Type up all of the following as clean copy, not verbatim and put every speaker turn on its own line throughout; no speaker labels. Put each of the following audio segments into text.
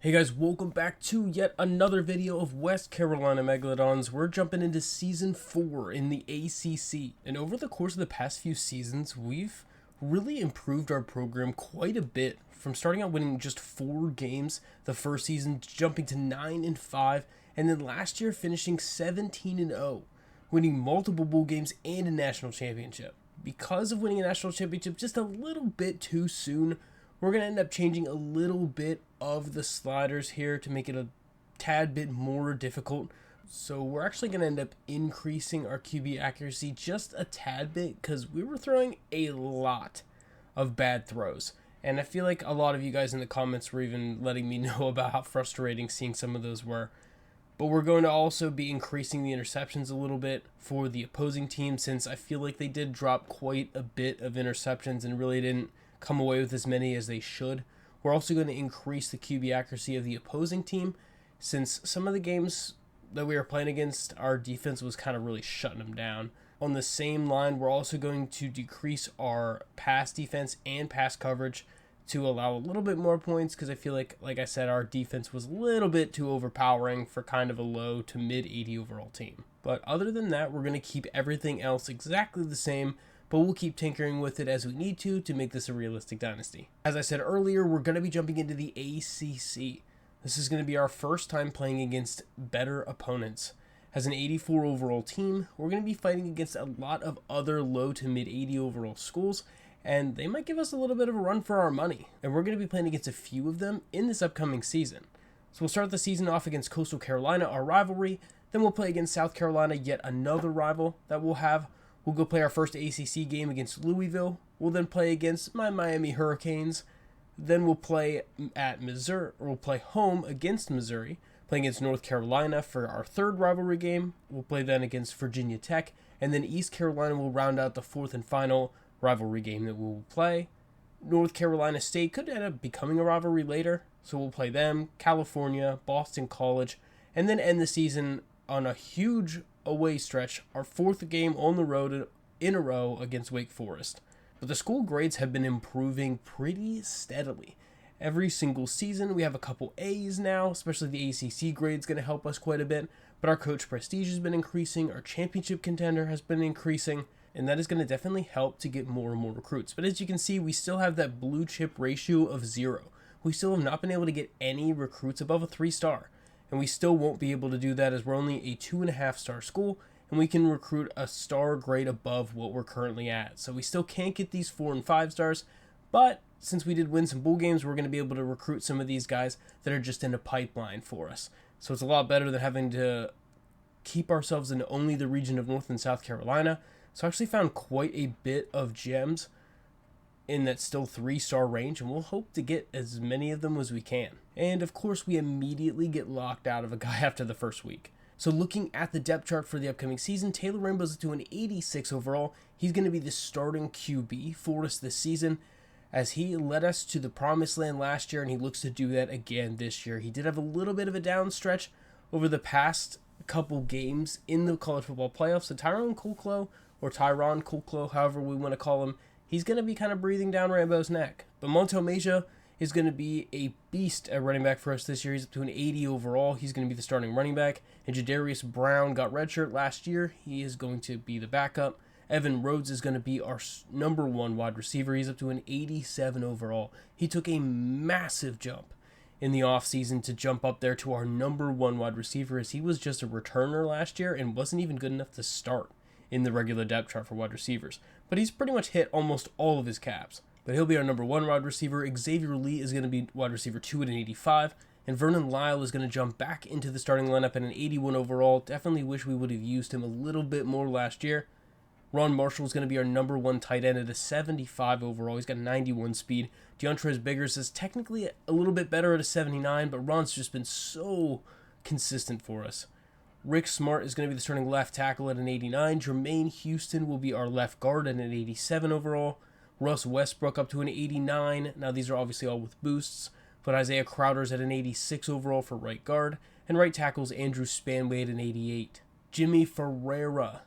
Hey guys, welcome back to yet another video of West Carolina Megalodons. We're jumping into Season 4 in the ACC. And over the course of the past few seasons, we've really improved our program quite a bit. From starting out winning just 4 games the first season, jumping to 9-5, and then last year finishing 17-0, winning multiple bowl games and a national championship. Because of winning a national championship just a little bit too soon, we're going to end up changing a little bit of the sliders here to make it a tad bit more difficult. So we're actually going to end up increasing our QB accuracy just a tad bit because we were throwing a lot of bad throws. And I feel like a lot of you guys in the comments were even letting me know about how frustrating seeing some of those were. But we're going to also be increasing the interceptions a little bit for the opposing team, since I feel like they did drop quite a bit of interceptions and really didn't come away with as many as they should. We're also going to increase the QB accuracy of the opposing team, since some of the games that we were playing against, our defense was kind of really shutting them down. On the same line, we're also going to decrease our pass defense and pass coverage to allow a little bit more points, because I feel like I said, our defense was a little bit too overpowering for kind of a low to mid 80 overall team. But other than that, we're going to keep everything else exactly the same, but we'll keep tinkering with it as we need to make this a realistic dynasty. As I said earlier, we're going to be jumping into the ACC. This is going to be our first time playing against better opponents. As an 84 overall team, we're going to be fighting against a lot of other low to mid 80 overall schools, and they might give us a little bit of a run for our money. And we're going to be playing against a few of them in this upcoming season. So we'll start the season off against Coastal Carolina, our rivalry. Then we'll play against South Carolina, yet another rival that we'll have. We'll go play our first ACC game against Louisville. We'll then play against my Miami Hurricanes. Then we'll play at Missouri, or we'll play home against Missouri, playing against North Carolina for our third rivalry game. We'll play then against Virginia Tech, and then East Carolina will round out the fourth and final rivalry game that we will play. North Carolina State could end up becoming a rivalry later, so we'll play them, California, Boston College, and then end the season on a huge away stretch, our fourth game on the road in a row against Wake Forest. But the school grades have been improving pretty steadily. Every single season we have a couple A's now, especially the ACC grade's going to help us quite a bit, but our coach prestige has been increasing, our championship contender has been increasing, and that is going to definitely help to get more and more recruits. But as you can see, we still have that blue chip ratio of 0. We still have not been able to get any recruits above a 3-star. And we still won't be able to do that, as we're only a 2.5-star school, and we can recruit a star grade above what we're currently at. So we still can't get these 4 and 5 stars, but since we did win some bowl games, we're going to be able to recruit some of these guys that are just in a pipeline for us. So it's a lot better than having to keep ourselves in only the region of North and South Carolina. So I actually found quite a bit of gems in that still 3-star range, and we'll hope to get as many of them as we can. And of course, we immediately get locked out of a guy after the first week. So looking at the depth chart for the upcoming season, Taylor Rainbow's to an 86 overall. He's going to be the starting QB for us this season, as he led us to the promised land last year, and he looks to do that again this year. He did have a little bit of a down stretch over the past couple games in the college football playoffs. So Tyron Colclough, however we want to call him, he's going to be kind of breathing down Rainbow's neck. But Montel Meja is going to be a beast at running back for us this year. He's up to an 80 overall. He's going to be the starting running back. And Jadarius Brown got redshirt last year. He is going to be the backup. Evan Rhodes is going to be our number 1 wide receiver. He's up to an 87 overall. He took a massive jump in the offseason to jump up there to our number 1 wide receiver, as he was just a returner last year and wasn't even good enough to start in the regular depth chart for wide receivers. But he's pretty much hit almost all of his caps. But he'll be our number 1 wide receiver. Xavier Lee is going to be wide receiver 2 at an 85. And Vernon Lyle is going to jump back into the starting lineup at an 81 overall. Definitely wish we would have used him a little bit more last year. Ron Marshall is going to be our number 1 tight end at a 75 overall. He's got 91 speed. DeAndre Biggers is technically a little bit better at a 79, but Ron's just been so consistent for us. Rick Smart is going to be the starting left tackle at an 89. Jermaine Houston will be our left guard at an 87 overall. Russ Westbrook up to an 89. Now these are obviously all with boosts, but Isaiah Crowder's at an 86 overall for right guard. And right tackle's Andrew Spanway at an 88. Jimmy Ferreira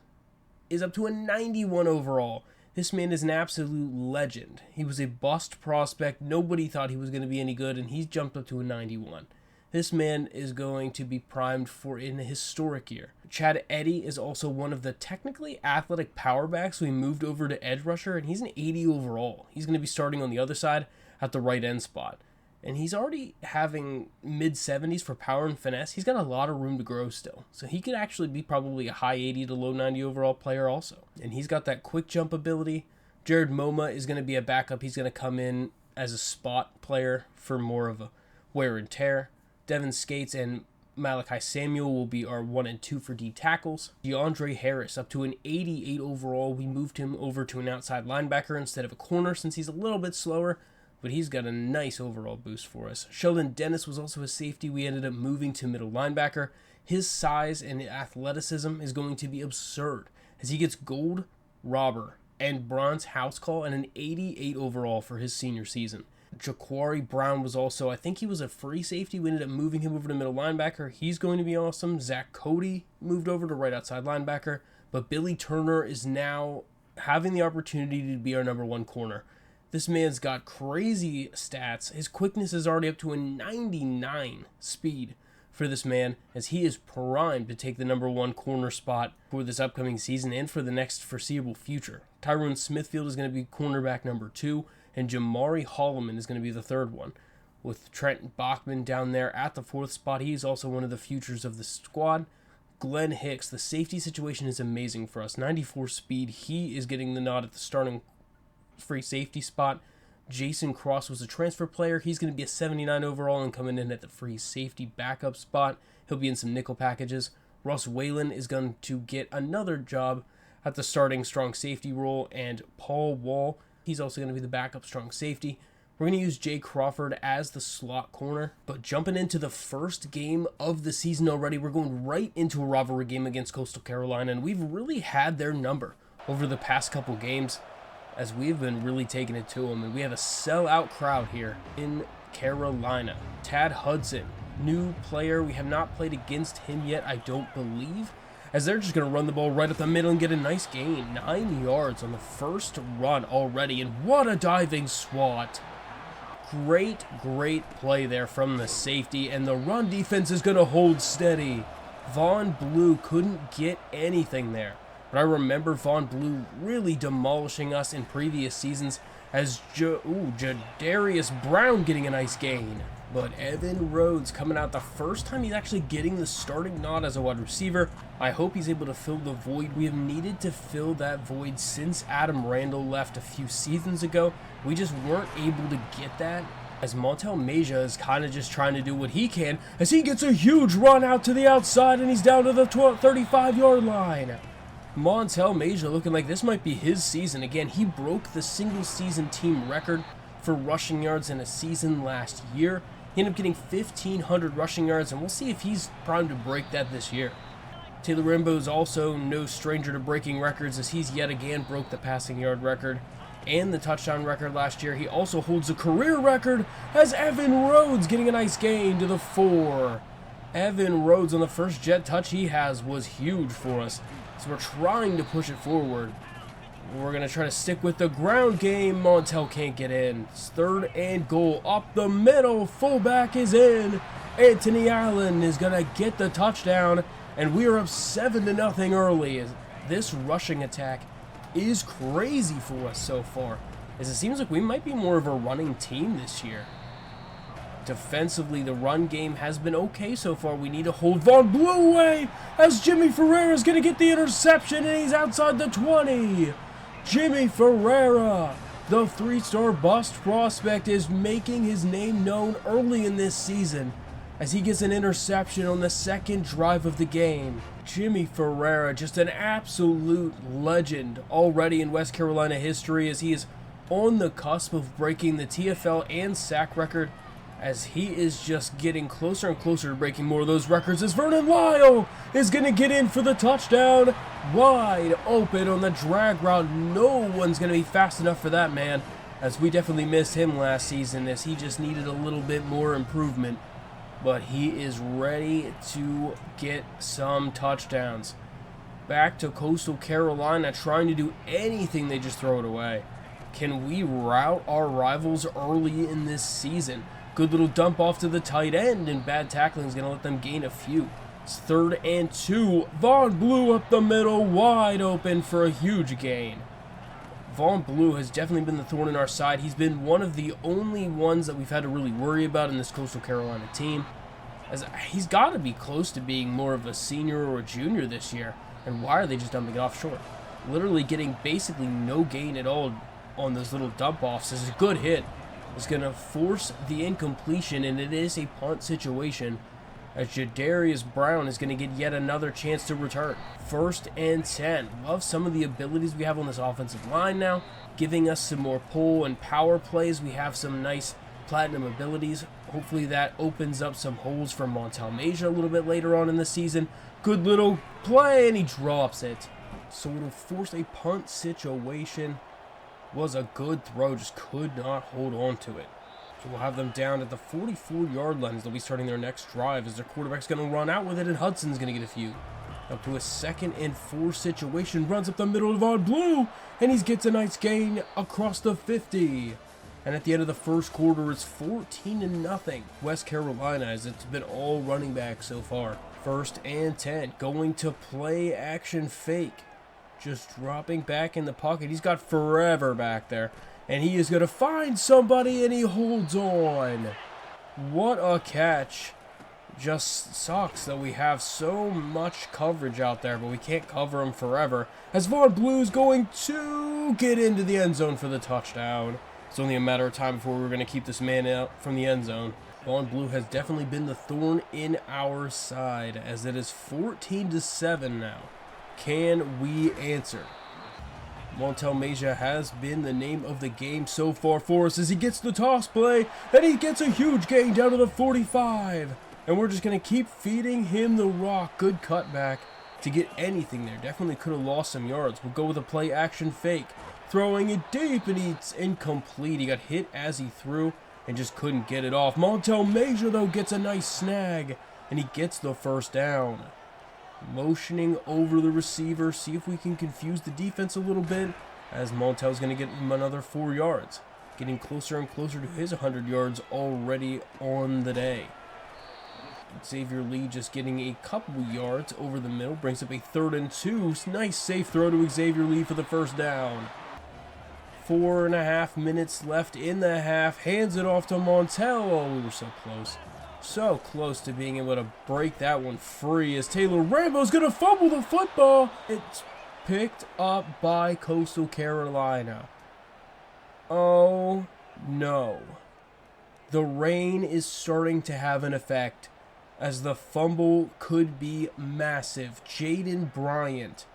is up to a 91 overall. This man is an absolute legend. He was a bust prospect. Nobody thought he was going to be any good, and he's jumped up to a 91. This man is going to be primed for an historic year. Chad Eddy is also one of the technically athletic power backs we moved over to edge rusher, and he's an 80 overall. He's going to be starting on the other side at the right end spot. And he's already having mid-70s for power and finesse. He's got a lot of room to grow still. So he could actually be probably a high 80 to low 90 overall player also. And he's got that quick jump ability. Jared Moma is going to be a backup. He's going to come in as a spot player for more of a wear and tear. Devin Skates and Malachi Samuel will be our 1 and 2 for D tackles. DeAndre Harris up to an 88 overall. We moved him over to an outside linebacker instead of a corner since he's a little bit slower, but he's got a nice overall boost for us. Sheldon Dennis was also a safety. We ended up moving to middle linebacker. His size and athleticism is going to be absurd as he gets gold, robber, and bronze house call and an 88 overall for his senior season. Jaquari Brown was also, I think he was a free safety. We ended up moving him over to middle linebacker. He's going to be awesome. Zach Cody moved over to right outside linebacker. But Billy Turner is now having the opportunity to be our number 1 corner. This man's got crazy stats. His quickness is already up to a 99 speed for this man, as he is primed to take the number 1 corner spot for this upcoming season and for the next foreseeable future. Tyrone Smithfield is going to be cornerback number 2. And Jamari Holloman is going to be the 3rd one. With Trent Bachman down there at the 4th spot, he's also one of the futures of the squad. Glenn Hicks, the safety situation is amazing for us. 94 speed, he is getting the nod at the starting free safety spot. Jason Cross was a transfer player. He's going to be a 79 overall and coming in at the free safety backup spot. He'll be in some nickel packages. Russ Whalen is going to get another job at the starting strong safety role. And Paul Wall, he's also going to be the backup strong safety. We're going to use Jay Crawford as the slot corner. But jumping into the first game of the season already, we're going right into a rivalry game against Coastal Carolina. And we've really had their number over the past couple games, as we've been really taking it to them. And we have a sellout crowd here in Carolina. Tad Hudson, new player. We have not played against him yet, I don't believe, as they're just going to run the ball right up the middle and get a nice gain. 9 yards on the first run already, and what a diving swat. Great play there from the safety, and the run defense is going to hold steady. Vaughn Blue couldn't get anything there, but I remember Vaughn Blue really demolishing us in previous seasons, as Jadarius Brown getting a nice gain. But Evan Rhodes coming out the first time he's actually getting the starting nod as a wide receiver. I hope he's able to fill the void. We have needed to fill that void since Adam Randall left a few seasons ago. We just weren't able to get that, as Montel Meja is kind of just trying to do what he can, as he gets a huge run out to the outside and he's down to the 35-yard line. Montel Meja looking like this might be his season again. He broke the single season team record for rushing yards in a season last year. He ended up getting 1,500 rushing yards, and we'll see if he's primed to break that this year. Taylor Rimbo is also no stranger to breaking records, as he's yet again broke the passing yard record and the touchdown record last year. He also holds a career record as Evan Rhodes getting a nice gain to the 4. Evan Rhodes on the first jet touch he has was huge for us, so we're trying to push it forward. We're going to try to stick with the ground game. Montel can't get in. It's 3rd and goal. Up the middle. Fullback is in. Anthony Allen is going to get the touchdown. And we are up 7-0 early. This rushing attack is crazy for us so far, as it seems like we might be more of a running team this year. Defensively, the run game has been okay so far. We need to hold Vaughn Blue away, as Jimmy Ferreira is going to get the interception, and he's outside the 20. Jimmy Ferreira, the 3-star bust prospect, is making his name known early in this season, as he gets an interception on the second drive of the game. Jimmy Ferreira, just an absolute legend already in West Carolina history, as he is on the cusp of breaking the TFL and sack record, as he is just getting closer and closer to breaking more of those records, as Vernon Lyle is going to get in for the touchdown. Wide open on the drag route. No one's going to be fast enough for that man, as we definitely missed him last season, as he just needed a little bit more improvement. But he is ready to get some touchdowns. Back to Coastal Carolina, trying to do anything, they just throw it away. Can we rout our rivals early in this season? Good little dump off to the tight end, and bad tackling is going to let them gain a few. It's 3rd and 2. Von Blue up the middle, wide open for a huge gain. Von Blue has definitely been the thorn in our side. He's been one of the only ones that we've had to really worry about in this Coastal Carolina team, as he's got to be close to being more of a senior or a junior this year. And why are they just dumping it off short? Literally getting basically no gain at all on those little dump offs. This is a good hit. It's going to force the incompletion, and it is a punt situation, as Jadarius Brown is going to get yet another chance to return. 1st and 10. Love some of the abilities we have on this offensive line now, giving us some more pull and power plays. We have some nice platinum abilities. Hopefully that opens up some holes for Montel Major a little bit later on in the season. Good little play, and he drops it. So it'll force a punt situation. Was a good throw, just could not hold on to it. So we'll have them down at the 44-yard line as they'll be starting their next drive, as their quarterback's going to run out with it, and Hudson's going to get a few. Up to a 2nd and 4 situation, runs up the middle of Von Blue, and he gets a nice gain across the 50. And at the end of the first quarter, it's 14-0 West Carolina, as it's been all running back so far. 1st and 10, going to play action fake. Just dropping back in the pocket. He's got forever back there. And he is going to find somebody, and he holds on. What a catch. Just sucks that we have so much coverage out there, but we can't cover him forever, as Von Blue's going to get into the end zone for the touchdown. It's only a matter of time before we're going to keep this man out from the end zone. Von Blue has definitely been the thorn in our side, as it is 14-7 now. Can we answer? Montel Major has been the name of the game so far for us, as he gets the toss play, and he gets a huge gain down to the 45. And we're just going to keep feeding him the rock. Good cutback to get anything there. Definitely could have lost some yards. We'll go with a play action fake. Throwing it deep, and it's incomplete. He got hit as he threw and just couldn't get it off. Montel Major, though, gets a nice snag, and he gets the first down. Motioning over the receiver, see if we can confuse the defense a little bit, as Montel's going to get him another 4 yards. Getting closer and closer to his 100 yards already on the day. Xavier Lee just getting a couple yards over the middle, brings up a 3rd and 2. Nice safe throw to Xavier Lee for the first down. 4.5 minutes left in the half. Hands it off to Montel. Oh, we were so close. So close to being able to break that one free, as Taylor Rambo's going to fumble the football. It's picked up by Coastal Carolina. Oh, no. The rain is starting to have an effect, as the fumble could be massive. Jaden Bryant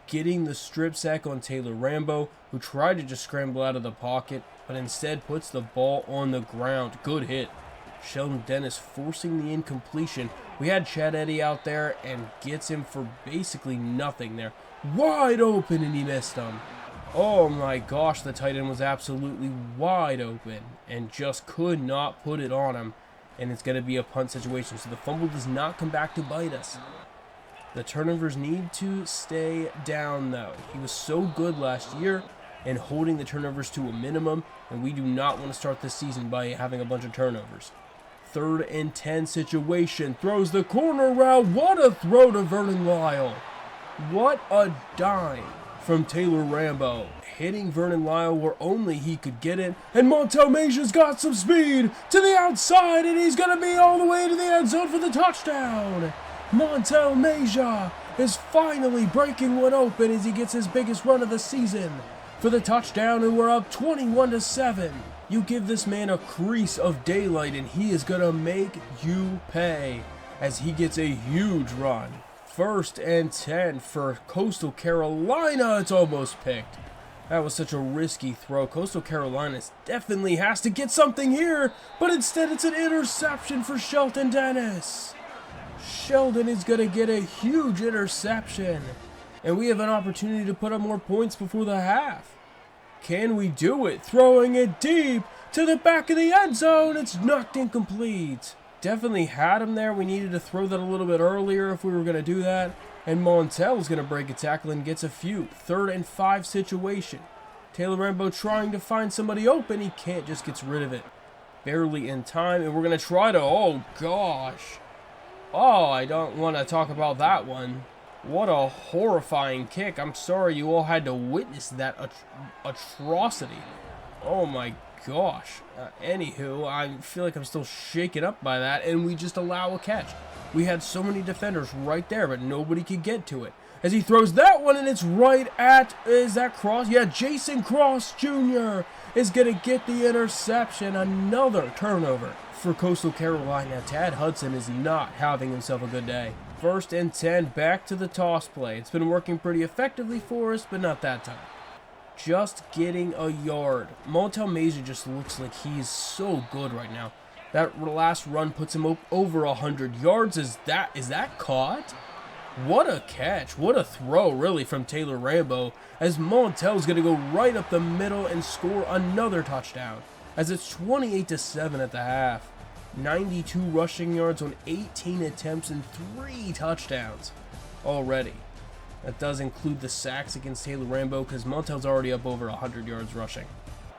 getting the strip sack on Taylor Rambo, who tried to just scramble out of the pocket, but instead puts the ball on the ground. Good hit. Sheldon Dennis forcing the incompletion. We had Chad Eddy out there and gets him for basically nothing there. Wide open, and he missed him. Oh my gosh, the tight end was absolutely wide open and just could not put it on him. And it's going to be a punt situation, so the fumble does not come back to bite us. The turnovers need to stay down, though. He was so good last year in holding the turnovers to a minimum, and we do not want to start this season by having a bunch of turnovers. 3rd and 10 situation. Throws the corner route. What a throw to Vernon Lyle. What a dime from Taylor Rambo. Hitting Vernon Lyle where only he could get it. And Montel Major's got some speed to the outside, and he's going to be all the way to the end zone for the touchdown. Montel Major is finally breaking one open as he gets his biggest run of the season for the touchdown, and we're up 21-7. You give this man a crease of daylight, and he is going to make you pay as he gets a huge run. 1st and 10 for Coastal Carolina. It's almost picked. That was such a risky throw. Coastal Carolina definitely has to get something here, but instead it's an interception for Sheldon Dennis. Sheldon is going to get a huge interception, and we have an opportunity to put up more points before the half. Can we do it? Throwing it deep to the back of the end zone. It's knocked incomplete. Definitely had him there. We needed to throw that a little bit earlier if we were going to do that. And Montel's going to break a tackle and gets a few. 3rd and 5 situation. Taylor Rambo trying to find somebody open. He can't, just gets rid of it. barely in time, and we're going to try to, oh gosh. Oh, I don't want to talk about that one. What a horrifying kick. I'm sorry you all had to witness that atrocity. Oh my gosh. Anywho, I feel like I'm still shaken up by that, and we just allow a catch. We had so many defenders right there, but nobody could get to it. As he throws that one, and it's right at, is that Cross? Yeah, Jason Cross Jr. is going to get the interception. Another turnover for Coastal Carolina. Tad Hudson is not having himself a good day. 1st and 10, back to the toss play. It's been working pretty effectively for us, but not that time. Just getting a yard. Montel Major just looks like he's so good right now. That last run puts him over 100 yards. Is that caught? What a catch. What a throw, really, from Taylor Rambo, as Montel's going to go right up the middle and score another touchdown, as it's 28-7 at the half. 92 rushing yards on 18 attempts and 3 touchdowns already. That does include the sacks against Taylor Rambo, because Montel's already up over 100 yards rushing.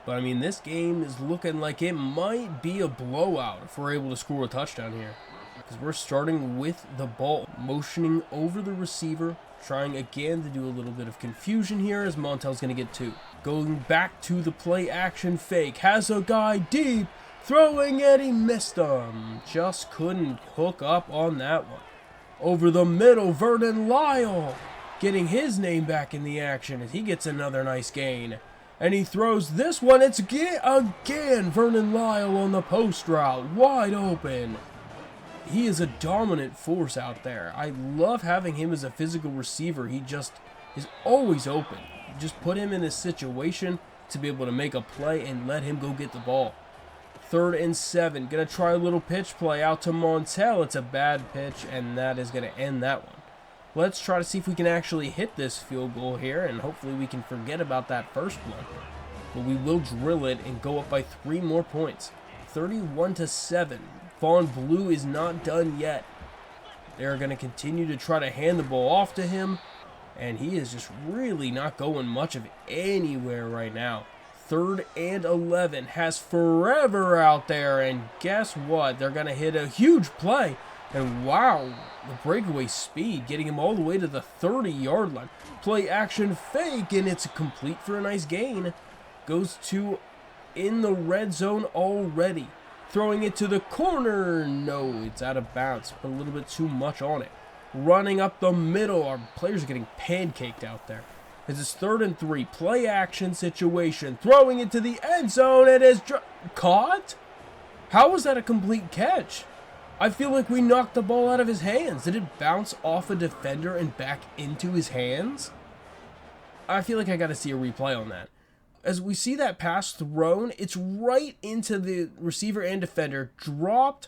But, I mean, this game is looking like it might be a blowout if we're able to score a touchdown here. Because we're starting with the ball, motioning over the receiver, trying again to do a little bit of confusion here as Montel's going to get 2. Going back to the play action fake, has a guy deep, throwing it, he missed him. Just couldn't hook up on that one. Over the middle, Vernon Lyle getting his name back in the action as he gets another nice gain. And he throws this one, it's again Vernon Lyle on the post route, wide open. He is a dominant force out there. I love having him as a physical receiver. He just is always open. Just put him in a situation to be able to make a play and let him go get the ball. 3rd and 7. Going to try a little pitch play out to Montel. It's a bad pitch, and that is going to end that one. Let's try to see if we can actually hit this field goal here, and hopefully we can forget about that first one. But we will drill it and go up by 3 more points. 31-7. Vaughn Blue is not done yet. They're going to continue to try to hand the ball off to him, and he is just really not going much of anywhere right now. 3rd and 11, has Forever out there, and guess what? They're going to hit a huge play, and wow, the breakaway speed, getting him all the way to the 30-yard line. Play action fake, and it's complete for a nice gain. Goes to in the red zone already. Throwing it to the corner. No, it's out of bounds. Put a little bit too much on it. Running up the middle. Our players are getting pancaked out there. This is 3rd and 3. Play action situation. Throwing it to the end zone. It is caught? How was that a complete catch? I feel like we knocked the ball out of his hands. Did it bounce off a defender and back into his hands? I feel like I got to see a replay on that. As we see that pass thrown, it's right into the receiver and defender, dropped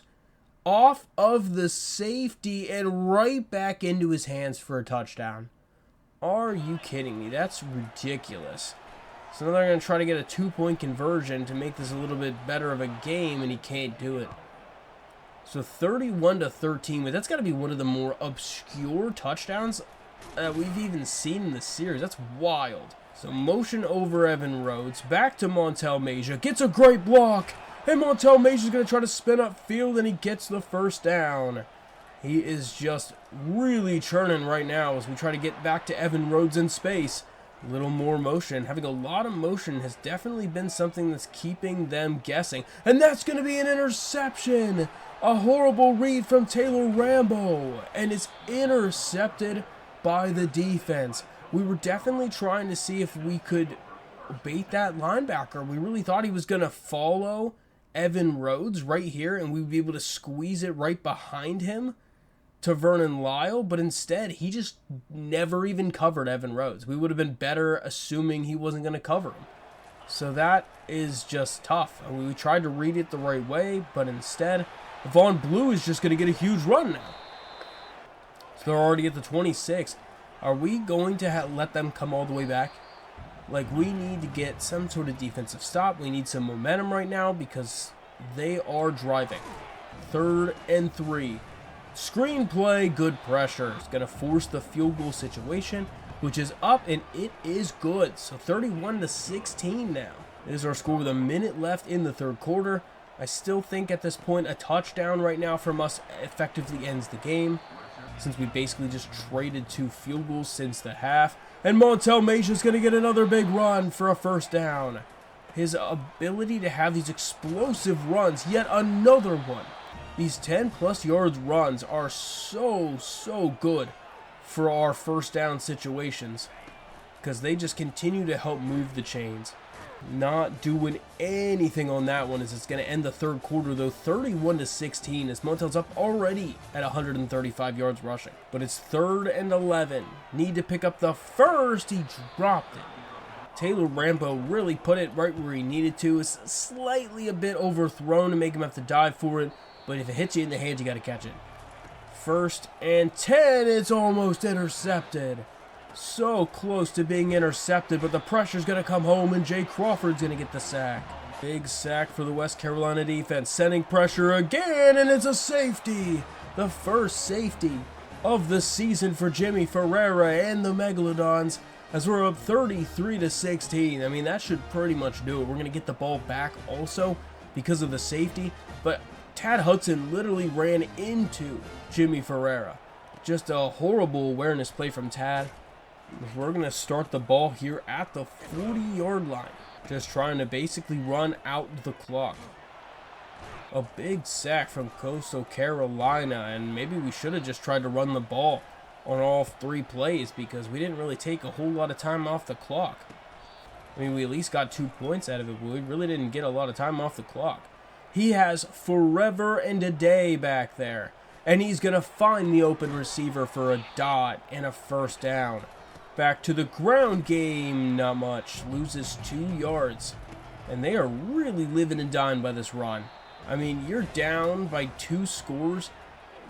off of the safety and right back into his hands for a touchdown. Are you kidding me? That's ridiculous. So now they're going to try to get a 2-point conversion to make this a little bit better of a game, and he can't do it. So 31-13, but that's got to be one of the more obscure touchdowns that we've even seen in the series. That's wild. So motion over Evan Rhodes, back to Montel Major, gets a great block, and Montel Major's going to try to spin up field, and he gets the first down. He is just really churning right now as we try to get back to Evan Rhodes in space. A little more motion. Having a lot of motion has definitely been something that's keeping them guessing. And that's going to be an interception. A horrible read from Taylor Rambo, and it's intercepted by the defense. We were definitely trying to see if we could bait that linebacker. We really thought he was going to follow Evan Rhodes right here, and we would be able to squeeze it right behind him to Vernon Lyle, but instead he just never even covered Evan Rhodes. We would have been better assuming he wasn't going to cover him. So that is just tough. And we tried to read it the right way, but instead Vaughn Blue is just going to get a huge run now. So they're already at the 26. Are we going to let them come all the way back? Like, we need to get some sort of defensive stop. We need some momentum right now because they are driving. 3rd and 3. Screenplay, good pressure. It's going to force the field goal situation, which is up, and it is good. So 31-16 now. It is our score with a minute left in the 3rd quarter. I still think at this point a touchdown right now from us effectively ends the game, since we basically just traded 2 field goals since the half. And Montel Macia's going to get another big run for a first down. His ability to have these explosive runs, yet another one. These 10+ yards runs are so good for our first down situations, because they just continue to help move the chains. Not doing anything on that one, as it's going to end the third quarter though 31-16, as Montel's up already at 135 yards rushing. But it's 3rd and 11. Need to pick up the first. He dropped it. Taylor Rambo really put it right where he needed to. It's slightly a bit overthrown to make him have to dive for it, but if it hits you in the hands, you got to catch it. 1st and 10. It's almost intercepted. So close to being intercepted, but the pressure's going to come home, and Jay Crawford's going to get the sack. Big sack for the West Carolina defense, sending pressure again, and it's a safety. The first safety of the season for Jimmy Ferreira and the Megalodons, as we're up 33-16. I mean, that should pretty much do it. We're going to get the ball back also because of the safety, but Tad Hudson literally ran into Jimmy Ferreira. Just a horrible awareness play from Tad. We're going to start the ball here at the 40-yard line. Just trying to basically run out the clock. A big sack from Coastal Carolina, and maybe we should have just tried to run the ball on all 3 plays, because we didn't really take a whole lot of time off the clock. I mean, we at least got 2 points out of it, but we really didn't get a lot of time off the clock. He has forever and a day back there, and he's going to find the open receiver for a dot and a first down. Back to the ground game, not much. Loses 2 yards. And they are really living and dying by this run. I mean, you're down by 2 scores.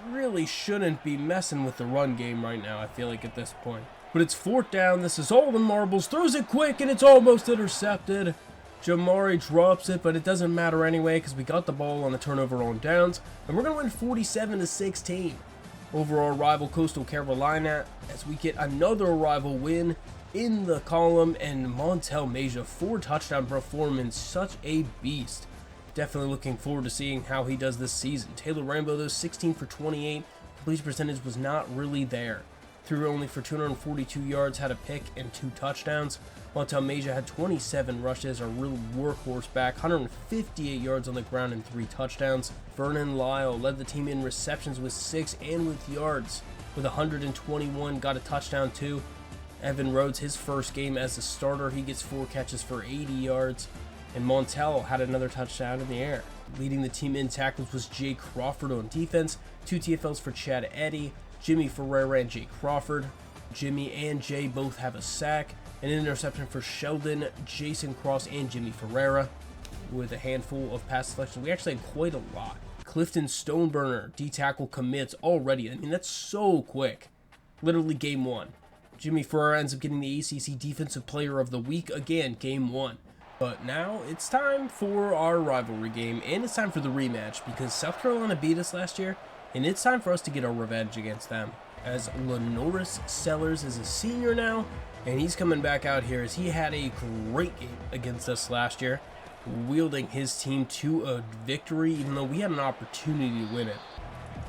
Really shouldn't be messing with the run game right now, I feel like, at this point. But it's 4th down. This is all the marbles. Throws it quick, and it's almost intercepted. Jamari drops it, but it doesn't matter anyway, because we got the ball on the turnover on downs. And we're going to win 47-16. Over our rival Coastal Carolina, as we get another rival win in the column, and Montel Macia, 4 touchdown performance, such a beast. Definitely looking forward to seeing how he does this season. Taylor Rambo, though, 16 for 28. Completion percentage was not really there. Threw only for 242 yards, had a pick and 2 touchdowns. Montel Macia had 27 rushes, a real workhorse back, 158 yards on the ground and 3 touchdowns. Vernon Lyle led the team in receptions with 6 and with yards with 121, got a touchdown too. Evan Rhodes, his first game as a starter, he gets 4 catches for 80 yards. And Montel had another touchdown in the air. Leading the team in tackles was Jay Crawford on defense. 2 TFLs for Chad Eddy, Jimmy Ferreira and Jay Crawford. Jimmy and Jay both have a sack. An interception for Sheldon, Jason Cross, and Jimmy Ferreira, with a handful of pass deflections. We actually had quite a lot. Clifton Stoneburner, D-tackle, commits already. I mean, that's so quick. Literally game 1. Jimmy Ferreira ends up getting the ACC Defensive Player of the Week again, game 1. But now it's time for our rivalry game, and it's time for the rematch, because South Carolina beat us last year, and it's time for us to get our revenge against them. As Lenoris Sellers is a senior now, and he's coming back out here as he had a great game against us last year, wielding his team to a victory, even though we had an opportunity to win it.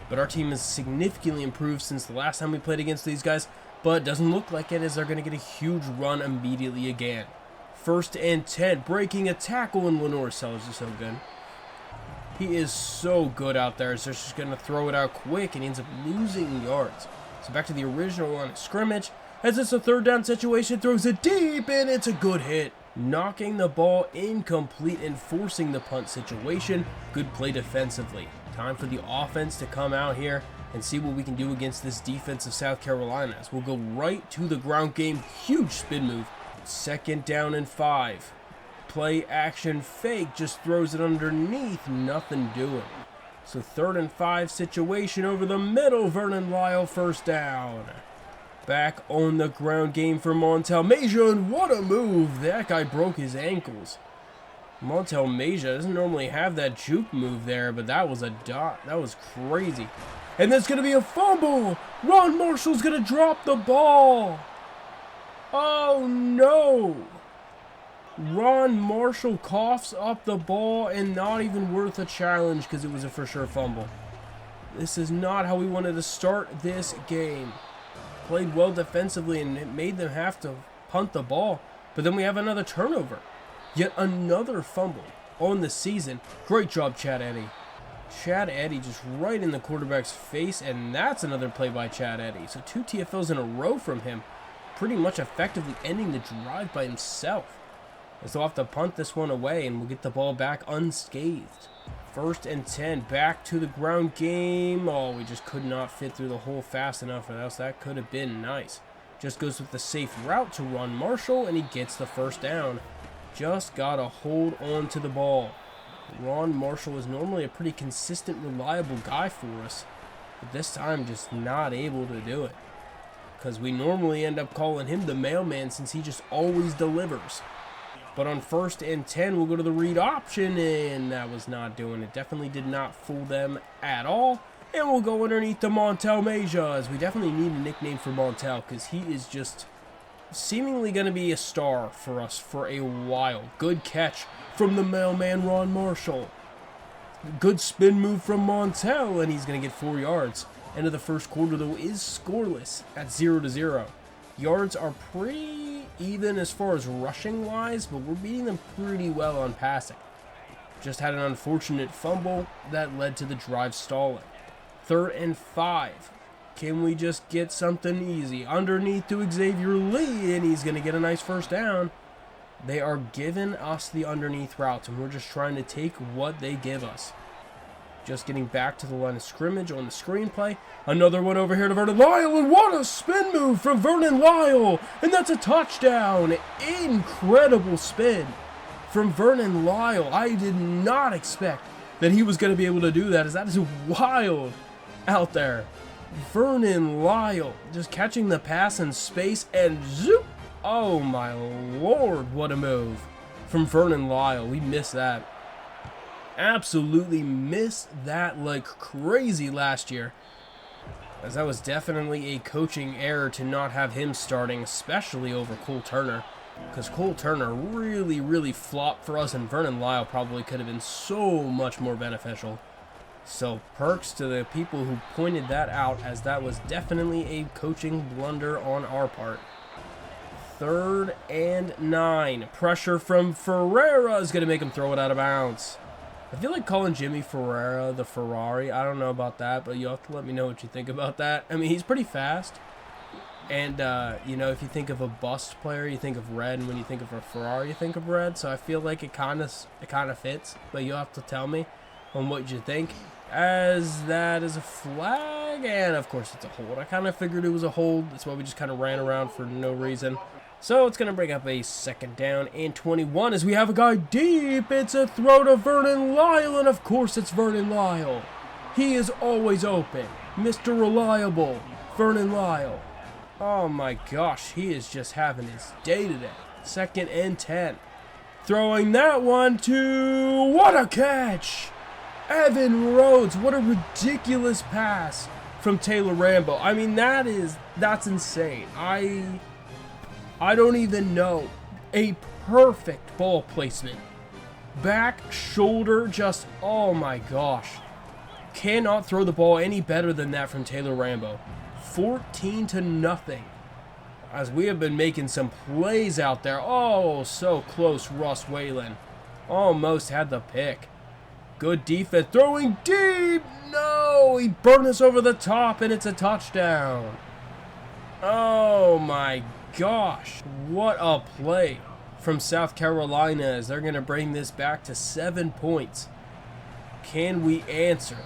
But our team has significantly improved since the last time we played against these guys, but it doesn't look like it, as they're going to get a huge run immediately again. 1st and 10, breaking a tackle, and Lenoris Sellers is so good. He is so good out there, so he's just going to throw it out quick, and he ends up losing yards. So back to the original line of scrimmage. As it's a 3rd down situation, throws it deep, and it's a good hit. Knocking the ball incomplete and forcing the punt situation. Good play defensively. Time for the offense to come out here and see what we can do against this defense of South Carolina. As we'll go right to the ground game. Huge spin move. 2nd down and 5. Play action fake, just throws it underneath, nothing doing. So 3rd and 5 situation over the middle. Vernon Lyle, first down. Back on the ground game for Montel Macia, and what a move. That guy broke his ankles. Montel Macia doesn't normally have that juke move there, but that was a dot. That was crazy. And there's going to be a fumble. Ron Marshall's going to drop the ball. Oh no. Ron Marshall coughs up the ball, and not even worth a challenge because it was a for sure fumble. This is not how we wanted to start this game. Played well defensively, and it made them have to punt the ball. But then we have another turnover. Yet another fumble on the season. Great job, Chad Eddy. Chad Eddy just right in the quarterback's face, and that's another play by Chad Eddy. So 2 TFLs in a row from him, pretty much effectively ending the drive by himself. As they'll have to punt this one away, and we'll get the ball back unscathed. 1st and 10, back to the ground game. Oh, we just could not fit through the hole fast enough, or else that could have been nice. Just goes with the safe route to Ron Marshall, and he gets the 1st down. Just got to hold on to the ball. Ron Marshall is normally a pretty consistent, reliable guy for us, but this time just not able to do it. Because we normally end up calling him the mailman since he just always delivers. But on 1st and 10, we'll go to the read option, and that was not doing it. Definitely did not fool them at all. And we'll go underneath to Montel Meja, as we definitely need a nickname for Montel, because he is just seemingly going to be a star for us for a while. Good catch from the mailman Ron Marshall. Good spin move from Montel, and he's going to get 4 yards. End of the first quarter, though, is scoreless at 0-0. Yards are pretty even as far as rushing wise, but we're beating them pretty well on passing. Just had an unfortunate fumble that led to the drive stalling. 3rd and 5. Can we just get something easy? Underneath to Xavier Lee, and he's going to get a nice 1st down. They are giving us the underneath routes, and we're just trying to take what they give us. Just getting back to the line of scrimmage on the screenplay. Another one over here to Vernon Lyle, and what a spin move from Vernon Lyle! And that's a touchdown! Incredible spin from Vernon Lyle. I did not expect that he was going to be able to do that, as that is wild out there. Vernon Lyle just catching the pass in space, and zoop! Oh my lord, what a move from Vernon Lyle. We missed that. Absolutely missed that like crazy last year, as that was definitely a coaching error to not have him starting, especially over Cole Turner, because Cole Turner really flopped for us, and Vernon Lyle probably could have been so much more beneficial. So perks to the people who pointed that out, as that was definitely a coaching blunder on our part. 3rd and 9. Pressure from Ferreira is going to make him throw it out of bounds. I feel like calling Jimmy Ferreira the Ferrari. I don't know about that, but you'll have to let me know what you think about that. I mean, he's pretty fast. And, you know, if you think of a bust player, you think of red. And when you think of a Ferrari, you think of red. So I feel like it kind of fits. But you'll have to tell me on what you think. As that is a flag. And, of course, it's a hold. I kind of figured it was a hold. That's why we just kind of ran around for no reason. So it's going to bring up a 2nd down and 21 as we have a guy deep. It's a throw to Vernon Lyle, and of course it's Vernon Lyle. He is always open. Mr. Reliable, Vernon Lyle. Oh my gosh, he is just having his day today. 2nd and 10. Throwing that one to... What a catch! Evan Rhodes, what a ridiculous pass from Taylor Rambo. I mean, that's insane. I don't even know. A perfect ball placement. Back, shoulder, just, oh my gosh. Cannot throw the ball any better than that from Taylor Rambo. 14-0. As we have been making some plays out there. Oh, so close, Russ Whalen. Almost had the pick. Good defense. Throwing deep. No, he burned us over the top, and it's a touchdown. Oh my gosh, what a play from South Carolina, as they're going to bring this back to 7 points. Can we answer?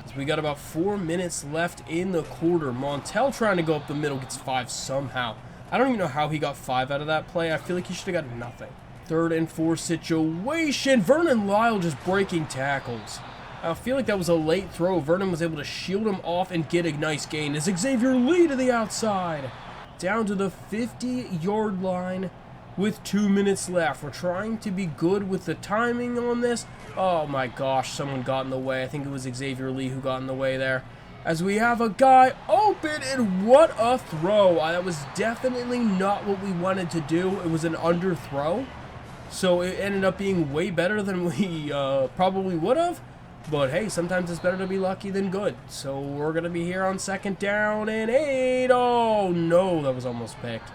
As we got about 4 minutes left in the quarter. Montel trying to go up the middle, gets 5 somehow. I don't even know how he got 5 out of that play. I feel like he should have got nothing. 3rd and 4 situation. Vernon Lyle just breaking tackles. I feel like that was a late throw. Vernon was able to shield him off and get a nice gain. As Xavier Lee to the outside. Down to the 50-yard line with 2 minutes left. We're trying to be good with the timing on this. Oh my gosh, someone got in the way. I think it was Xavier Lee who got in the way there. As we have a guy open, and what a throw. That was definitely not what we wanted to do. It was an underthrow. So it ended up being way better than we probably would have. But hey, sometimes it's better to be lucky than good. So we're going to be here on 2nd down and 8. Oh, no, that was almost picked.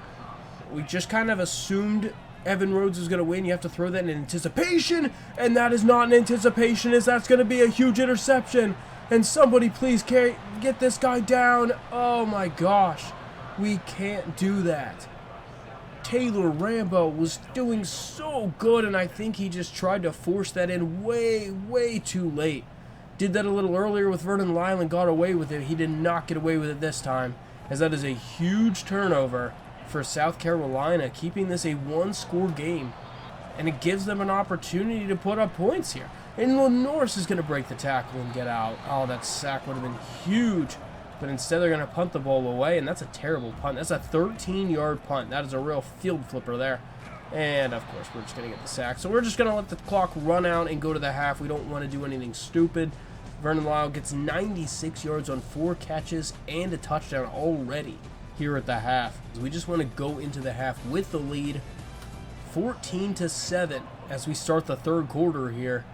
We just kind of assumed Evan Rhodes was going to win. You have to throw that in anticipation. And that is not an anticipation, as that's going to be a huge interception. And somebody please get this guy down. Oh, my gosh. We can't do that. Taylor Rambo was doing so good, and I think he just tried to force that in way too late. Did that a little earlier with Vernon Lyle and got away with it. He did not get away with it this time, as that is a huge turnover for South Carolina, keeping this a one-score game. And it gives them an opportunity to put up points here. And Norris is going to break the tackle and get out. Oh, that sack would have been huge. But instead they're going to punt the ball away, and that's a terrible punt. That's a 13-yard punt. That is a real field flipper there. And, of course, we're just going to get the sack. So we're just going to let the clock run out and go to the half. We don't want to do anything stupid. Vernon Lyle gets 96 yards on 4 catches and a touchdown already here at the half. We just want to go into the half with the lead, 14-7, as we start the third quarter here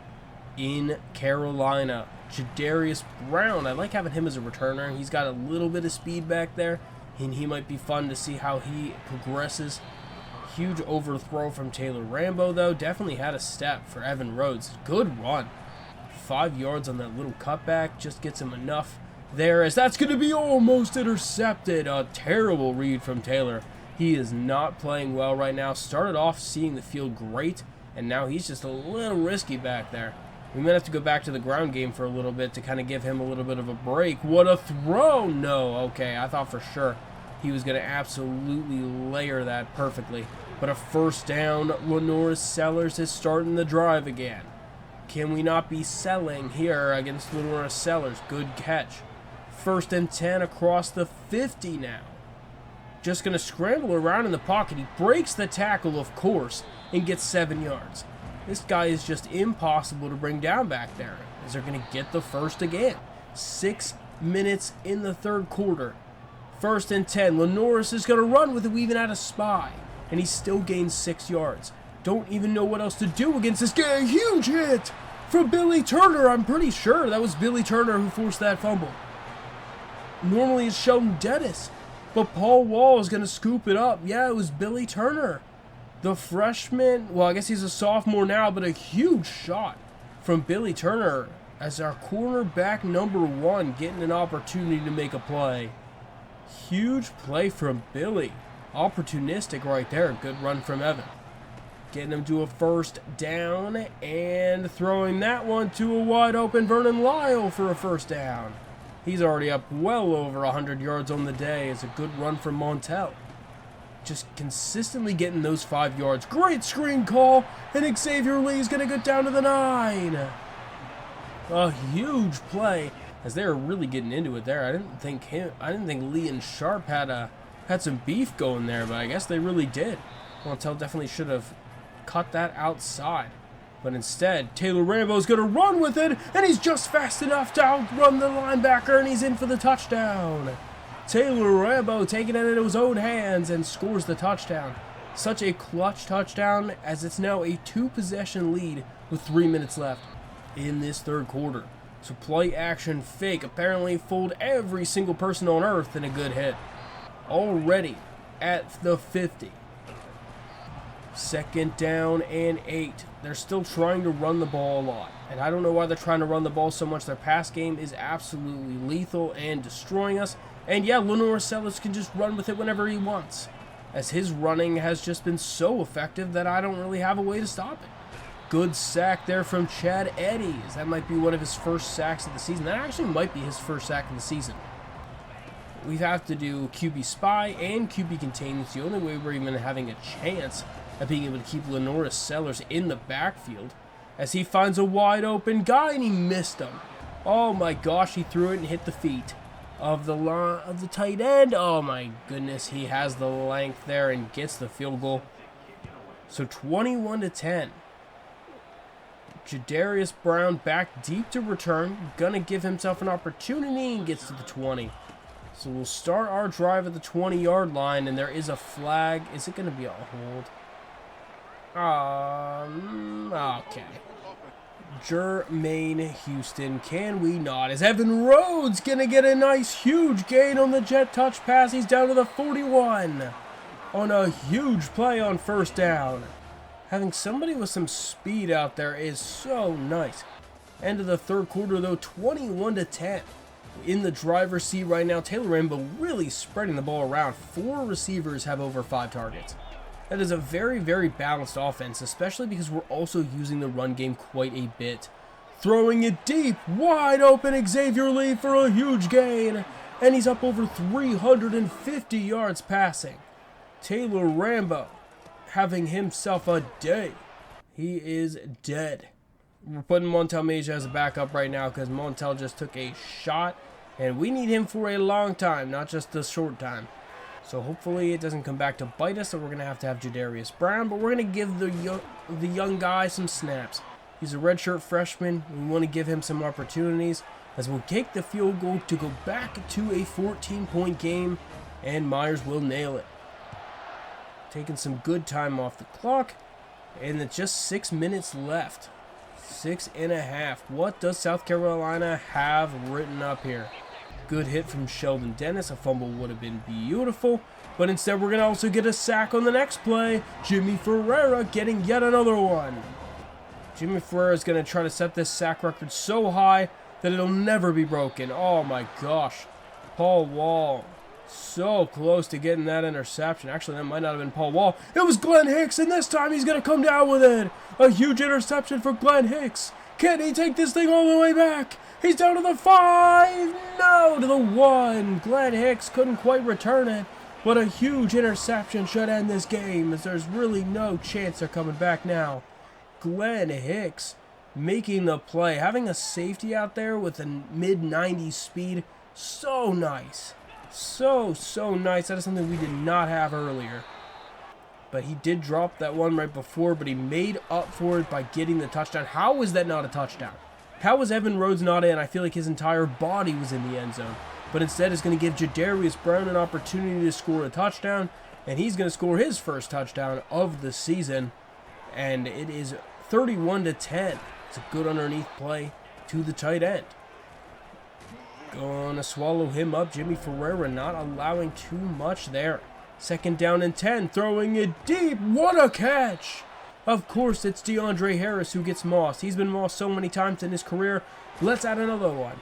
in Carolina. Jadarius Brown, I like having him as a returner. He's got a little bit of speed back there, and he might be fun to see how he progresses. Huge overthrow from Taylor Rambo, though. Definitely had a step for Evan Rhodes. Good run. 5 yards on that little cutback. Just gets him enough there, as that's going to be almost intercepted. A terrible read from Taylor. He is not playing well right now. Started off seeing the field great, and now he's just a little risky back there. We might have to go back to the ground game for a little bit to kind of give him a little bit of a break. What a throw! No, okay, I thought for sure he was going to absolutely layer that perfectly. But a first down. Lenoris Sellers is starting the drive again. Can we not be selling here against Lenoris Sellers? Good catch. 1st and 10 across the 50 now. Just going to scramble around in the pocket. He breaks the tackle, of course, and gets 7 yards. This guy is just impossible to bring down back there, as they're going to get the first again. 6 minutes in the third quarter. 1st and 10. Lenoris is going to run with it. We even had a spy, and he still gains 6 yards. Don't even know what else to do against this guy. A huge hit from Billy Turner. I'm pretty sure that was Billy Turner who forced that fumble. Normally it's Sheldon Dennis, but Paul Wall is going to scoop it up. Yeah, it was Billy Turner. The freshman, well, I guess he's a sophomore now, but a huge shot from Billy Turner as our cornerback number 1 getting an opportunity to make a play. Huge play from Billy. Opportunistic right there. Good run from Evan. Getting him to a first down and throwing that one to a wide open Vernon Lyle for a first down. He's already up well over 100 yards on the day. It's a good run from Montel. Just consistently getting those 5 yards. Great screen call, and Xavier Lee is going to get down to the 9. A huge play, as they were really getting into it there. I didn't think Lee and Sharp had some beef going there, but I guess they really did. Montel definitely should have cut that outside, but instead Taylor Rambo is going to run with it, and he's just fast enough to outrun the linebacker, and he's in for the touchdown. Taylor Rambo taking it into his own hands and scores the touchdown. Such a clutch touchdown, as it's now a 2-possession lead with 3 minutes left in this third quarter. So play action fake apparently fooled every single person on earth in a good hit. Already at the 50. 2nd down and 8. They're still trying to run the ball a lot. And I don't know why they're trying to run the ball so much. Their pass game is absolutely lethal and destroying us. And yeah, Lenoris Sellers can just run with it whenever he wants, as his running has just been so effective that I don't really have a way to stop it. Good sack there from Chad Eddies. That might be one of his first sacks of the season. That actually might be his first sack of the season. We have to do QB spy and QB contain. It's the only way we're even having a chance at being able to keep Lenoris Sellers in the backfield, as he finds a wide open guy and he missed him. Oh my gosh, he threw it and hit the feet of the tight end. Oh my goodness, he has the length there and gets the field goal. So 21-10. Jadarius Brown back deep to return. Gonna give himself an opportunity and gets to the 20. So we'll start our drive at the 20-yard line, and there is a flag. Is it gonna be a hold? Okay. Jermaine Houston, can we not? Is Evan Rhodes gonna get a nice huge gain on the jet touch pass? He's down to the 41 on a huge play on first down. Having somebody with some speed out there is so nice. End of the third quarter though, 21-10. In the driver's seat right now, Taylor Rainbow really spreading the ball around. 4 receivers have over 5 targets. That is a very, very balanced offense, especially because we're also using the run game quite a bit. Throwing it deep, wide open Xavier Lee for a huge gain, and he's up over 350 yards passing. Taylor Rainbow having himself a day. He is dead. We're putting Montel Meja as a backup right now because Montel just took a shot, and we need him for a long time, not just a short time. So hopefully it doesn't come back to bite us, so we're going to have Jadarius Brown, but we're going to give the young guy some snaps. He's a redshirt freshman. We want to give him some opportunities as we'll take the field goal to go back to a 14-point game, and Myers will nail it. Taking some good time off the clock, and it's just 6 minutes left. 6.5. What does South Carolina have written up here? Good hit from Sheldon Dennis. A fumble would have been beautiful, but instead we're going to also get a sack on the next play. Jimmy Ferreira getting yet another one. Jimmy Ferreira is going to try to set this sack record so high that it'll never be broken. Oh my gosh. Paul Wall, so close to getting that interception. Actually, that might not have been Paul Wall. It was Glenn Hicks, and this time he's going to come down with it. A huge interception for Glenn Hicks. Can he take this thing all the way back? He's down to the 5. No, to the 1. Glenn Hicks couldn't quite return it, but a huge interception should end this game, as there's really no chance they're coming back now. Glenn Hicks making the play, having a safety out there with a mid-90s speed. So nice. So nice. That is something we did not have earlier. But he did drop that one right before, but he made up for it by getting the touchdown. How is that not a touchdown? How was Evan Rhodes not in? I feel like his entire body was in the end zone. But instead, it's going to give Jadarius Brown an opportunity to score a touchdown, and he's going to score his first touchdown of the season. And it is 31-10. It's a good underneath play to the tight end. Gonna swallow him up. Jimmy Ferreira not allowing too much there. 2nd down and 10, throwing it deep. What a catch! Of course, it's DeAndre Harris who gets mossed. He's been mossed so many times in his career. Let's add another one.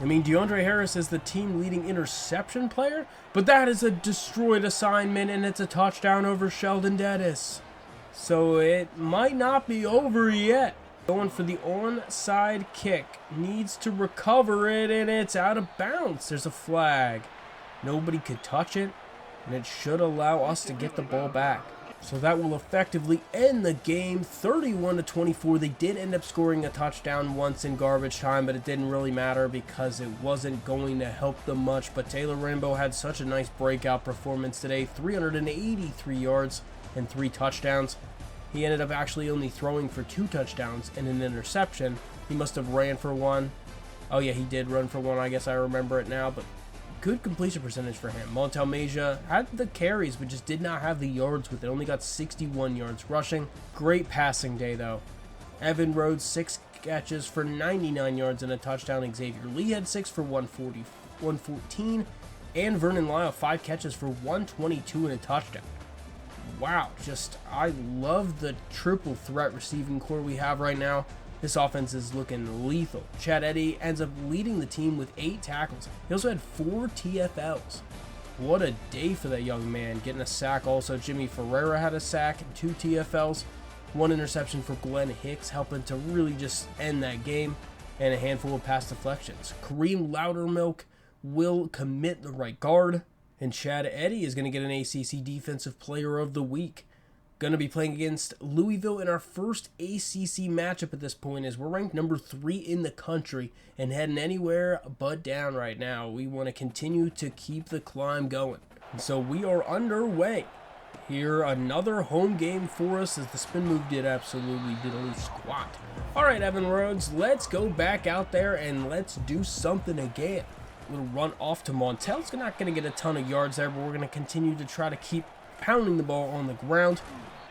I mean, DeAndre Harris is the team leading interception player, but that is a destroyed assignment, and it's a touchdown over Sheldon Dennis. So it might not be over yet. Going for the onside kick. Needs to recover it, and it's out of bounds. There's a flag. Nobody could touch it, and it should allow us to get the ball back. So that will effectively end the game, 31-24. They did end up scoring a touchdown once in garbage time, but it didn't really matter because it wasn't going to help them much. But Taylor Rainbow had such a nice breakout performance today, 383 yards and 3 touchdowns. He ended up actually only throwing for 2 touchdowns and an interception. He must have ran for 1. Oh yeah, he did run for 1. I guess I remember it now, but good completion percentage for him. Montel Meja had the carries, but just did not have the yards with it. Only got 61 yards rushing. Great passing day, though. Evan Rhodes, 6 catches for 99 yards and a touchdown. Xavier Lee had 6 for 114. And Vernon Lyle, 5 catches for 122 and a touchdown. Wow, I love the triple threat receiving core we have right now. This offense is looking lethal. Chad Eddy ends up leading the team with 8 tackles. He also had 4 TFLs. What a day for that young man. Getting a sack also. Jimmy Ferreira had a sack and 2 TFLs. 1 interception for Glenn Hicks, helping to really just end that game. And a handful of pass deflections. Kareem Loudermilk will commit the right guard. And Chad Eddy is going to get an ACC Defensive Player of the Week. Going to be playing against Louisville in our first ACC matchup at this point, as we're ranked number 3 in the country and heading anywhere but down right now. We want to continue to keep the climb going. And so we are underway. Here, another home game for us, as the spin move did absolutely diddly squat. All right, Evan Rhodes, let's go back out there and let's do something again. Little run off to Montel. It's not going to get a ton of yards there, but we're going to continue to try to keep pounding the ball on the ground.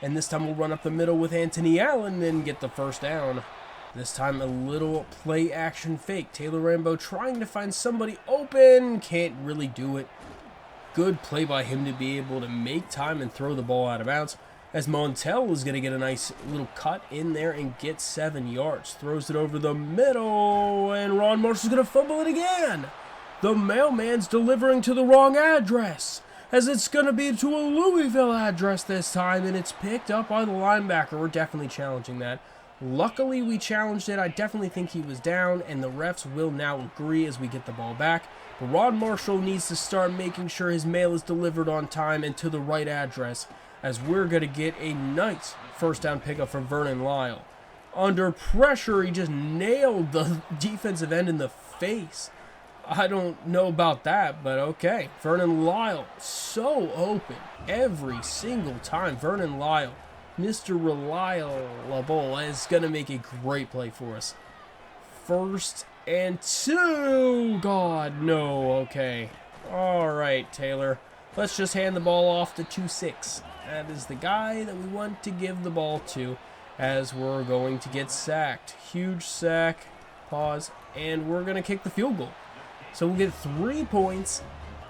And this time we'll run up the middle with Anthony Allen and get the first down. This time a little play action fake. Taylor Rambo trying to find somebody open. Can't really do it. Good play by him to be able to make time and throw the ball out of bounds. As Montel is going to get a nice little cut in there and get 7 yards. Throws it over the middle, and Ron Marshall's going to fumble it again. The mailman's delivering to the wrong address, as it's going to be to a Louisville address this time, and it's picked up by the linebacker. We're definitely challenging that. Luckily, we challenged it. I definitely think he was down, and the refs will now agree as we get the ball back. But Ron Marshall needs to start making sure his mail is delivered on time and to the right address, as we're going to get a nice first down pickup from Vernon Lyle. Under pressure, he just nailed the defensive end in the face. I don't know about that, but okay. Vernon Lyle, so open every single time. Vernon Lyle, Mr. Reliable, is going to make a great play for us. 1st and 2. God, no. Okay. All right, Taylor. Let's just hand the ball off to 2-6. That is the guy that we want to give the ball to, as we're going to get sacked. Huge sack. Pause. And we're going to kick the field goal. So we'll get 3 points.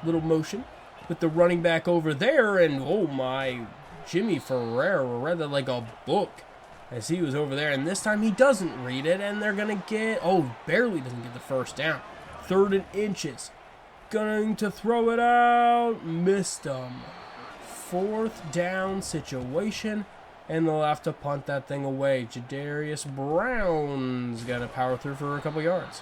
Little motion with the running back over there. And oh my, Jimmy Ferrer read that like a book as he was over there. And this time he doesn't read it. And they're going to get, oh, barely doesn't get the first down. 3rd and inches. Going to throw it out. Missed him. 4th down situation. And they'll have to punt that thing away. Jadarius Brown's got to power through for a couple yards.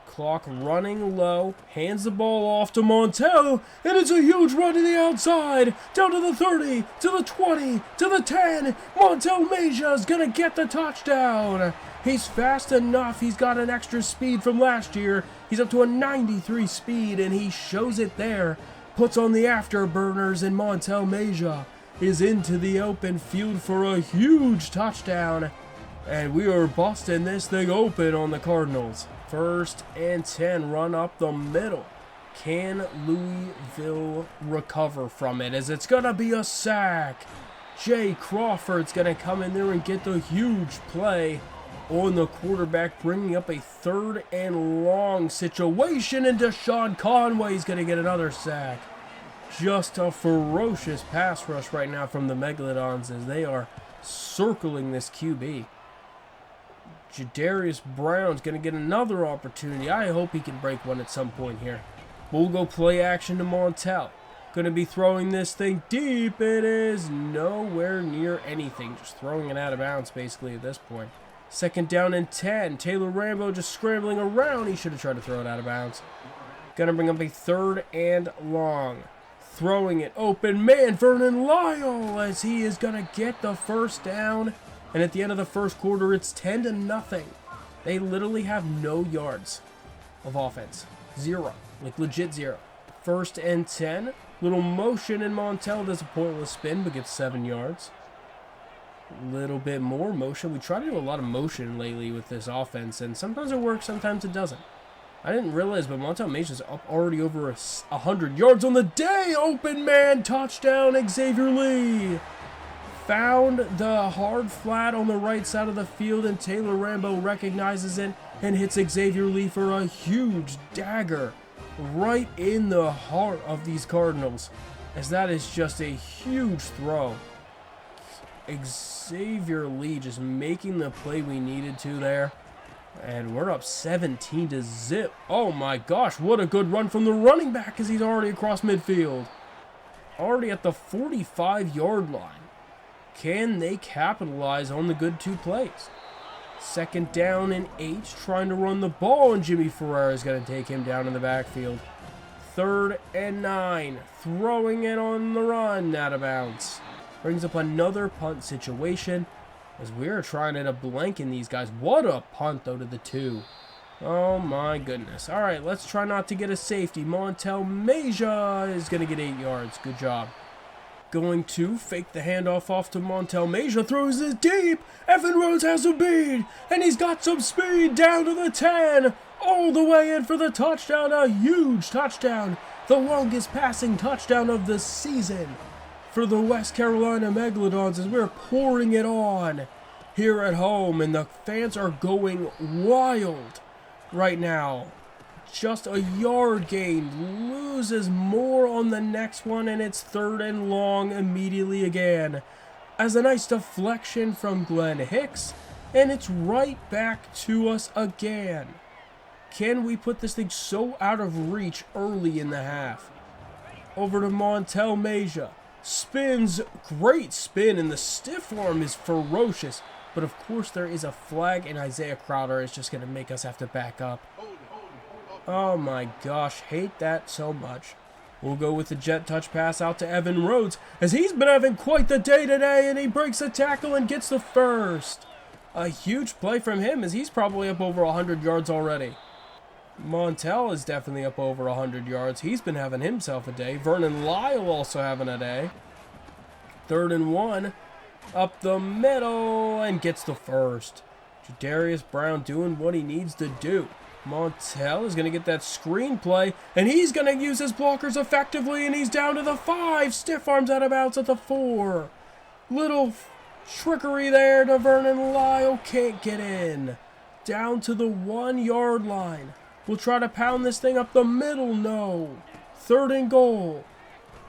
Clock running low, hands the ball off to Montel, and it's a huge run to the outside, down to the 30, to the 20, to the 10. Montel Meja's gonna get the touchdown. He's fast enough. He's got an extra speed from last year. He's up to a 93 speed, and he shows it there. Puts on the afterburners, and Montel Meja is into the open field for a huge touchdown. And we are busting this thing open on the Cardinals. 1st and 10, run up the middle. Can Louisville recover from it, as it's going to be a sack? Jay Crawford's going to come in there and get the huge play on the quarterback, bringing up a 3rd and long situation, and Deshaun Conway's going to get another sack. Just a ferocious pass rush right now from the Megalodons as they are circling this QB. Jadarius Brown's going to get another opportunity. I hope he can break one at some point here. We'll go play action to Montel. Going to be throwing this thing deep. It is nowhere near anything. Just throwing it out of bounds basically at this point. 2nd down and 10. Taylor Rambo just scrambling around. He should have tried to throw it out of bounds. Going to bring up a 3rd and long. Throwing it open. Man, Vernon Lyle, as he is going to get the first down. And at the end of the first quarter, it's 10-0. They literally have no yards of offense. 0. Like legit 0. 1st and 10. Little motion, and Montel does a pointless spin, but gets 7 yards. Little bit more motion. We try to do a lot of motion lately with this offense, and sometimes it works, sometimes it doesn't. I didn't realize, but Montel Meja's up already over 100 yards on the day. Open man, touchdown, Xavier Lee. Found the hard flat on the right side of the field, and Taylor Rambo recognizes it and hits Xavier Lee for a huge dagger right in the heart of these Cardinals, as that is just a huge throw. Xavier Lee just making the play we needed to there, and we're up 17-0. Oh my gosh, what a good run from the running back, as he's already across midfield. Already at the 45-yard line. Can they capitalize on the good 2 plays? 2nd down and 8, trying to run the ball, and Jimmy Ferrer is going to take him down in the backfield. 3rd and 9, throwing it on the run, out of bounds. Brings up another punt situation, as we're trying to blanking these guys. What a punt, though, to the 2. Oh, my goodness. All right, let's try not to get a safety. Montel Meja is going to get 8 yards. Good job. Going to fake the handoff off to Montel Meja. Throws it deep. Evan Rhodes has a bead. And he's got some speed down to the 10. All the way in for the touchdown. A huge touchdown. The longest passing touchdown of the season for the West Carolina Megalodons as we're pouring it on here at home, and the fans are going wild right now. Just a yard gain, loses more on the next one, and it's 3rd and long immediately again. As a nice deflection from Glenn Hicks, and it's right back to us again. Can we put this thing so out of reach early in the half? Over to Montel Meja. Spins, great spin, and the stiff arm is ferocious. But of course there is a flag, and Isaiah Crowder is just going to make us have to back up. Oh my gosh, hate that so much. We'll go with the jet touch pass out to Evan Rhodes, as he's been having quite the day today, and he breaks a tackle and gets the first. A huge play from him, as he's probably up over 100 yards already. Montel is definitely up over 100 yards. He's been having himself a day. Vernon Lyle also having a day. 3rd and 1. Up the middle and gets the first. Jadarius Brown doing what he needs to do. Montel is going to get that screenplay, and he's going to use his blockers effectively, and he's down to the 5. Stiff arms out of bounds at the 4. Little trickery there to Vernon Lyle. Can't get in. Down to the 1-yard line. We'll try to pound this thing up the middle. No. 3rd and goal.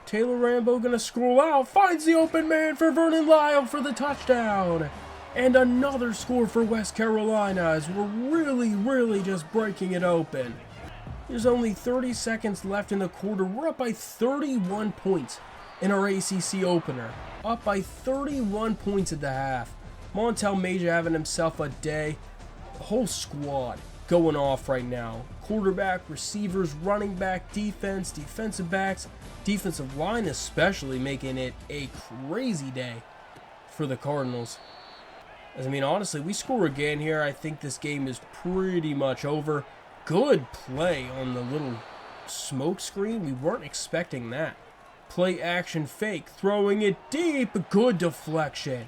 Taylor Rambo going to scroll out. Finds the open man for Vernon Lyle for the touchdown. And another score for West Carolina as we're really just breaking it open. There's only 30 seconds left in the quarter. We're up by 31 points in our ACC opener. Up by 31 points at the half. Montel Meja having himself a day. The whole squad going off right now. Quarterback, receivers, running back, defense, defensive backs, defensive line especially making it a crazy day for the Cardinals. I mean, honestly, we score again here. I think this game is pretty much over. Good play on the little smoke screen. We weren't expecting that. Play action fake, throwing it deep. Good deflection.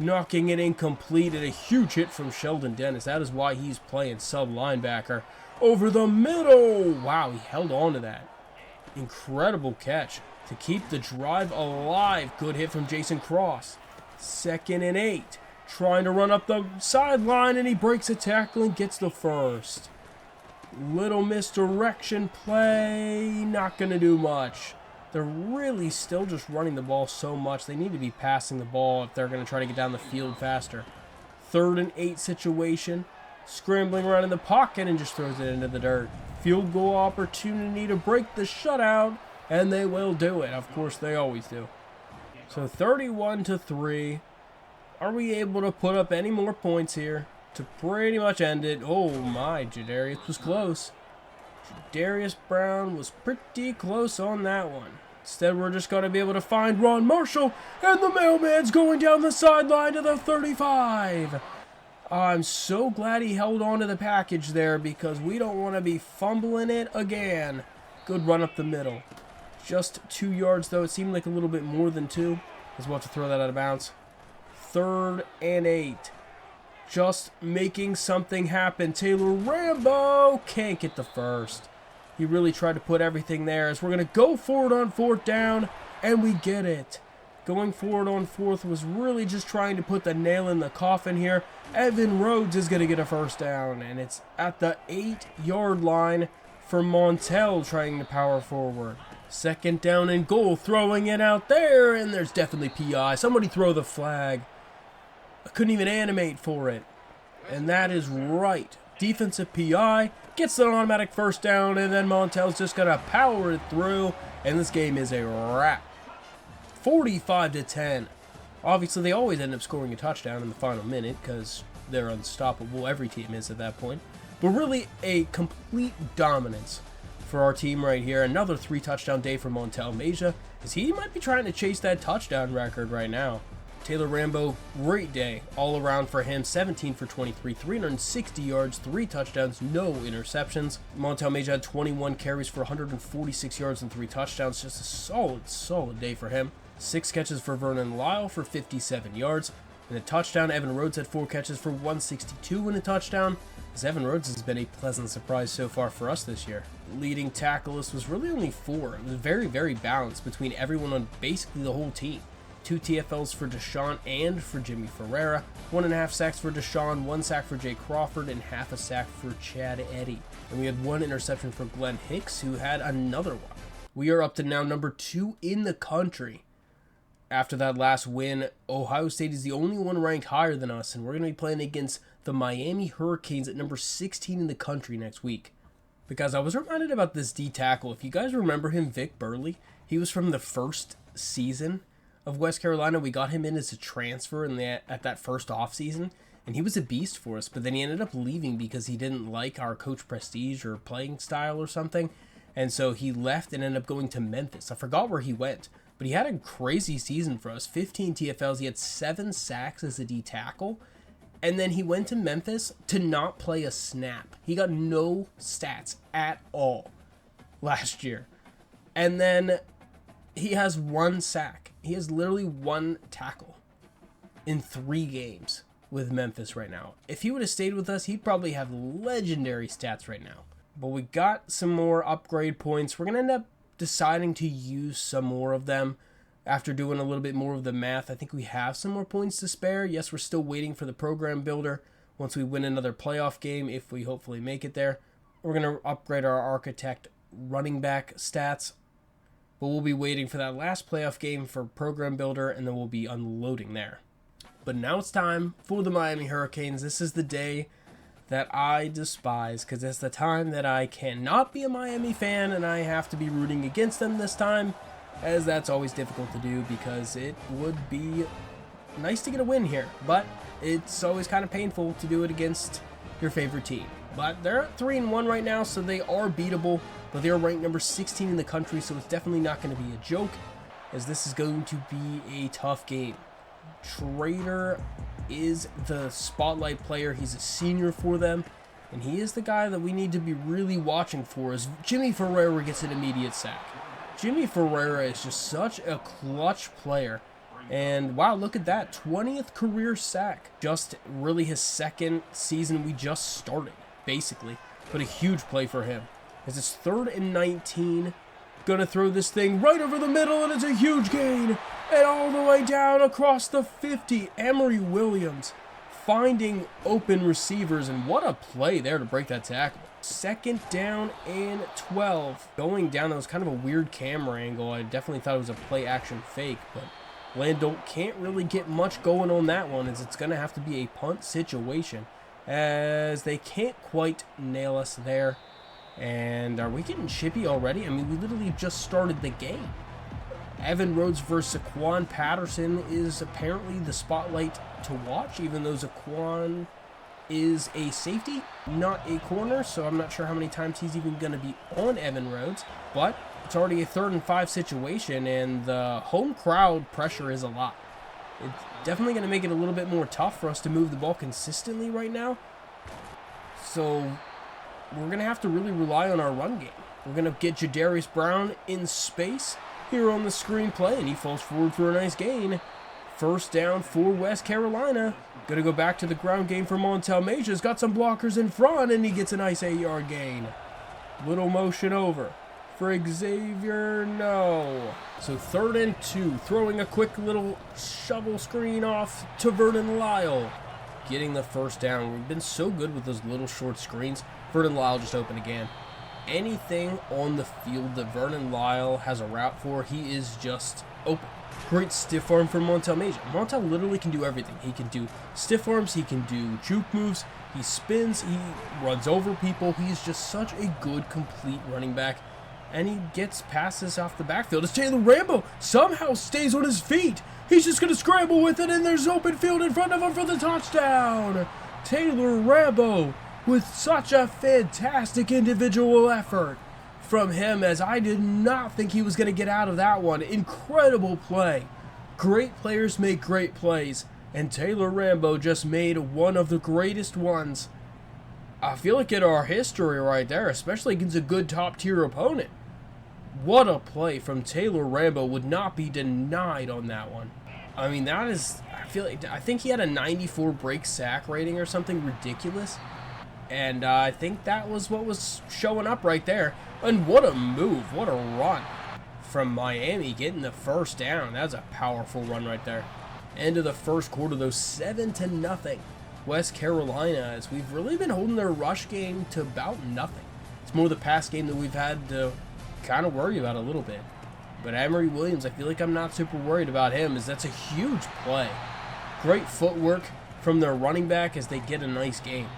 Knocking it incomplete, and a huge hit from Sheldon Dennis. That is why he's playing sub linebacker. Over the middle. Wow, he held on to that. Incredible catch to keep the drive alive. Good hit from Jason Cross. 2nd and 8. Trying to run up the sideline, and he breaks a tackle and gets the first. Little misdirection play. Not going to do much. They're really still just running the ball so much. They need to be passing the ball if they're going to try to get down the field faster. 3rd and 8 situation. Scrambling around in the pocket and just throws it into the dirt. Field goal opportunity to break the shutout, and they will do it. Of course, they always do. So 31-3. Are we able to put up any more points here to pretty much end it? Oh my, Jadarius was close. Jadarius Brown was pretty close on that one. Instead, we're just going to be able to find Ron Marshall, and the mailman's going down the sideline to the 35. I'm so glad he held on to the package there because we don't want to be fumbling it again. Good run up the middle. Just 2 yards, though. It seemed like a little bit more than 2. As well to throw that out of bounds. 3rd and 8. Just making something happen. Taylor Rambo can't get the first. He really tried to put everything there as we're going to go forward on 4th down, and we get it. Going forward on 4th was really just trying to put the nail in the coffin here. Evan Rhodes is going to get a first down, and it's at the 8-yard line for Montel trying to power forward. 2nd down and goal, throwing it out there, and there's definitely PI. Somebody throw the flag. I couldn't even animate for it. And that is right. Defensive PI gets an automatic first down, and then Montel's just going to power it through, and this game is a wrap. 45-10. Obviously, they always end up scoring a touchdown in the final minute because they're unstoppable. Every team is at that point. But really, a complete dominance for our team right here. Another 3-touchdown day for Montel Meja, as he might be trying to chase that touchdown record right now. Taylor Rambo, great day all around for him. 17 for 23, 360 yards, 3 touchdowns, no interceptions. Montel Meja had 21 carries for 146 yards and 3 touchdowns. Just a solid day for him. 6 catches for Vernon Lyle for 57 yards and a touchdown. Evan Rhodes had 4 catches for 162 and a touchdown. as Evan Rhodes has been a pleasant surprise so far for us this year. Leading tackle list was really only 4. It was very, very balanced between everyone on basically the whole team. 2 TFLs for Deshaun and for Jimmy Ferreira, 1.5 sacks for Deshaun, 1 sack for Jay Crawford, and half a sack for Chad Eddy. And we had 1 interception for Glenn Hicks, who had another one. We are up to now number 2 in the country. After that last win, Ohio State is the only one ranked higher than us, and we're going to be playing against the Miami Hurricanes at number 16 in the country next week. Because I was reminded about this D tackle. If you guys remember him, Vic Burley, he was from the first season of West Carolina. We got him in as a transfer at that first offseason, and he was a beast for us, but then he ended up leaving because he didn't like our coach prestige or playing style or something, and so he left and ended up going to Memphis. I forgot where he went, but he had a crazy season for us. 15 TFLs, he had 7 sacks as a D tackle, and then he went to Memphis to not play a snap. He got no stats at all last year, and then he has 1 sack. He has literally 1 tackle in 3 games with Memphis right now. If he would have stayed with us, he'd probably have legendary stats right now. But we got some more upgrade points. We're going to end up deciding to use some more of them after doing a little bit more of the math. I think we have some more points to spare. Yes, we're still waiting for the program builder. Once we win another playoff game, if we hopefully make it there, we're going to upgrade our architect running back stats. But we'll be waiting for that last playoff game for program builder, and then we'll be unloading there. But now it's time for the Miami Hurricanes. This is the day that I despise, because it's the time that I cannot be a Miami fan, and I have to be rooting against them this time, as that's always difficult to do, because it would be nice to get a win here, but it's always kind of painful to do it against your favorite team. But they're at 3-1 right now, so they are beatable. But they are ranked number 16 in the country, so it's definitely not going to be a joke, as this is going to be a tough game. Trader is the spotlight player. He's a senior for them, and he is the guy that we need to be really watching for, as Jimmy Ferreira gets an immediate sack. Jimmy Ferreira is just such a clutch player. And wow, look at that, 20th career sack. Just really his second season. We just started, basically. But a huge play for him. As it's 3rd and 19. Gonna throw this thing right over the middle, and it's a huge gain. And all the way down across the 50. Emory Williams finding open receivers. And what a play there to break that tackle. 2nd down and 12. Going down, that was kind of a weird camera angle. I definitely thought it was a play action fake, but Lando can't really get much going on that one, as it's going to have to be a punt situation, as they can't quite nail us there. And are we getting chippy already? I mean, we literally just started the game. Evan Rhodes versus Zaquan Patterson is apparently the spotlight to watch, even though Zaquan is a safety, not a corner, so I'm not sure how many times he's even going to be on Evan Rhodes, but it's already a 3rd and 5 situation, and the home crowd pressure is a lot. It's definitely going to make it a little bit more tough for us to move the ball consistently right now, so we're going to have to really rely on our run game. We're going to get Jadarius Brown in space here on the screenplay, and he falls forward for a nice gain. 1st down for West Carolina. Going to go back to the ground game for Montel Majors. Got some blockers in front, and he gets a nice 8-yard gain. Little motion over for Xavier, no. So 3rd and 2, throwing a quick little shovel screen off to Vernon Lyle. Getting the 1st down. We've been so good with those little short screens. Vernon Lyle just open again. Anything on the field that Vernon Lyle has a route for, he is just open. Great stiff arm from Montel Major. Montel literally can do everything. He can do stiff arms, he can do juke moves, he spins, he runs over people. He's just such a good, complete running back. And he gets passes off the backfield. As Taylor Rambo somehow stays on his feet. He's just going to scramble with it, and there's open field in front of him for the touchdown. Taylor Rambo with such a fantastic individual effort from him, as I did not think he was going to get out of that one. Incredible play. Great players make great plays, and Taylor Rambo just made one of the greatest ones, I feel like, in our history right there, especially against a good top-tier opponent. What a play from Taylor Rambo, would not be denied on that one. I mean, that is, I think he had a 94 break sack rating or something ridiculous. And I think that was what was showing up right there. And what a move, what a run from Miami, getting the first down. That's a powerful run right there. End of the first quarter, though, 7-0. West Carolina, as we've really been holding their rush game to about nothing. It's more the pass game that we've had to kind of worry about a little bit. But Emory Williams, I feel like I'm not super worried about him, as that's a huge play. Great footwork from their running back as they get a nice game.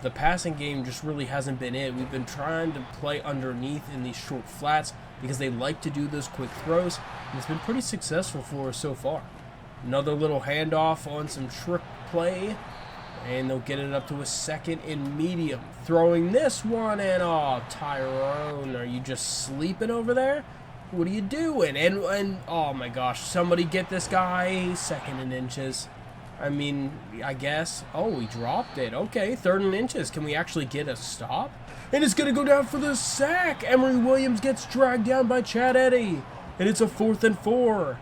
The passing game just really hasn't been it. We've been trying to play underneath in these short flats because they like to do those quick throws, and it's been pretty successful for us so far. Another little handoff on some trick play, and they'll get it up to a second and medium. Throwing this one, and oh, Tyrone, are you just sleeping over there? What are you doing? And oh my gosh, somebody get this guy. Second and inches. I mean, I guess. Oh, he dropped it. Okay, 3rd and inches. Can we actually get a stop? And it's going to go down for the sack. Emory Williams gets dragged down by Chad Eddy. And it's a 4th and 4.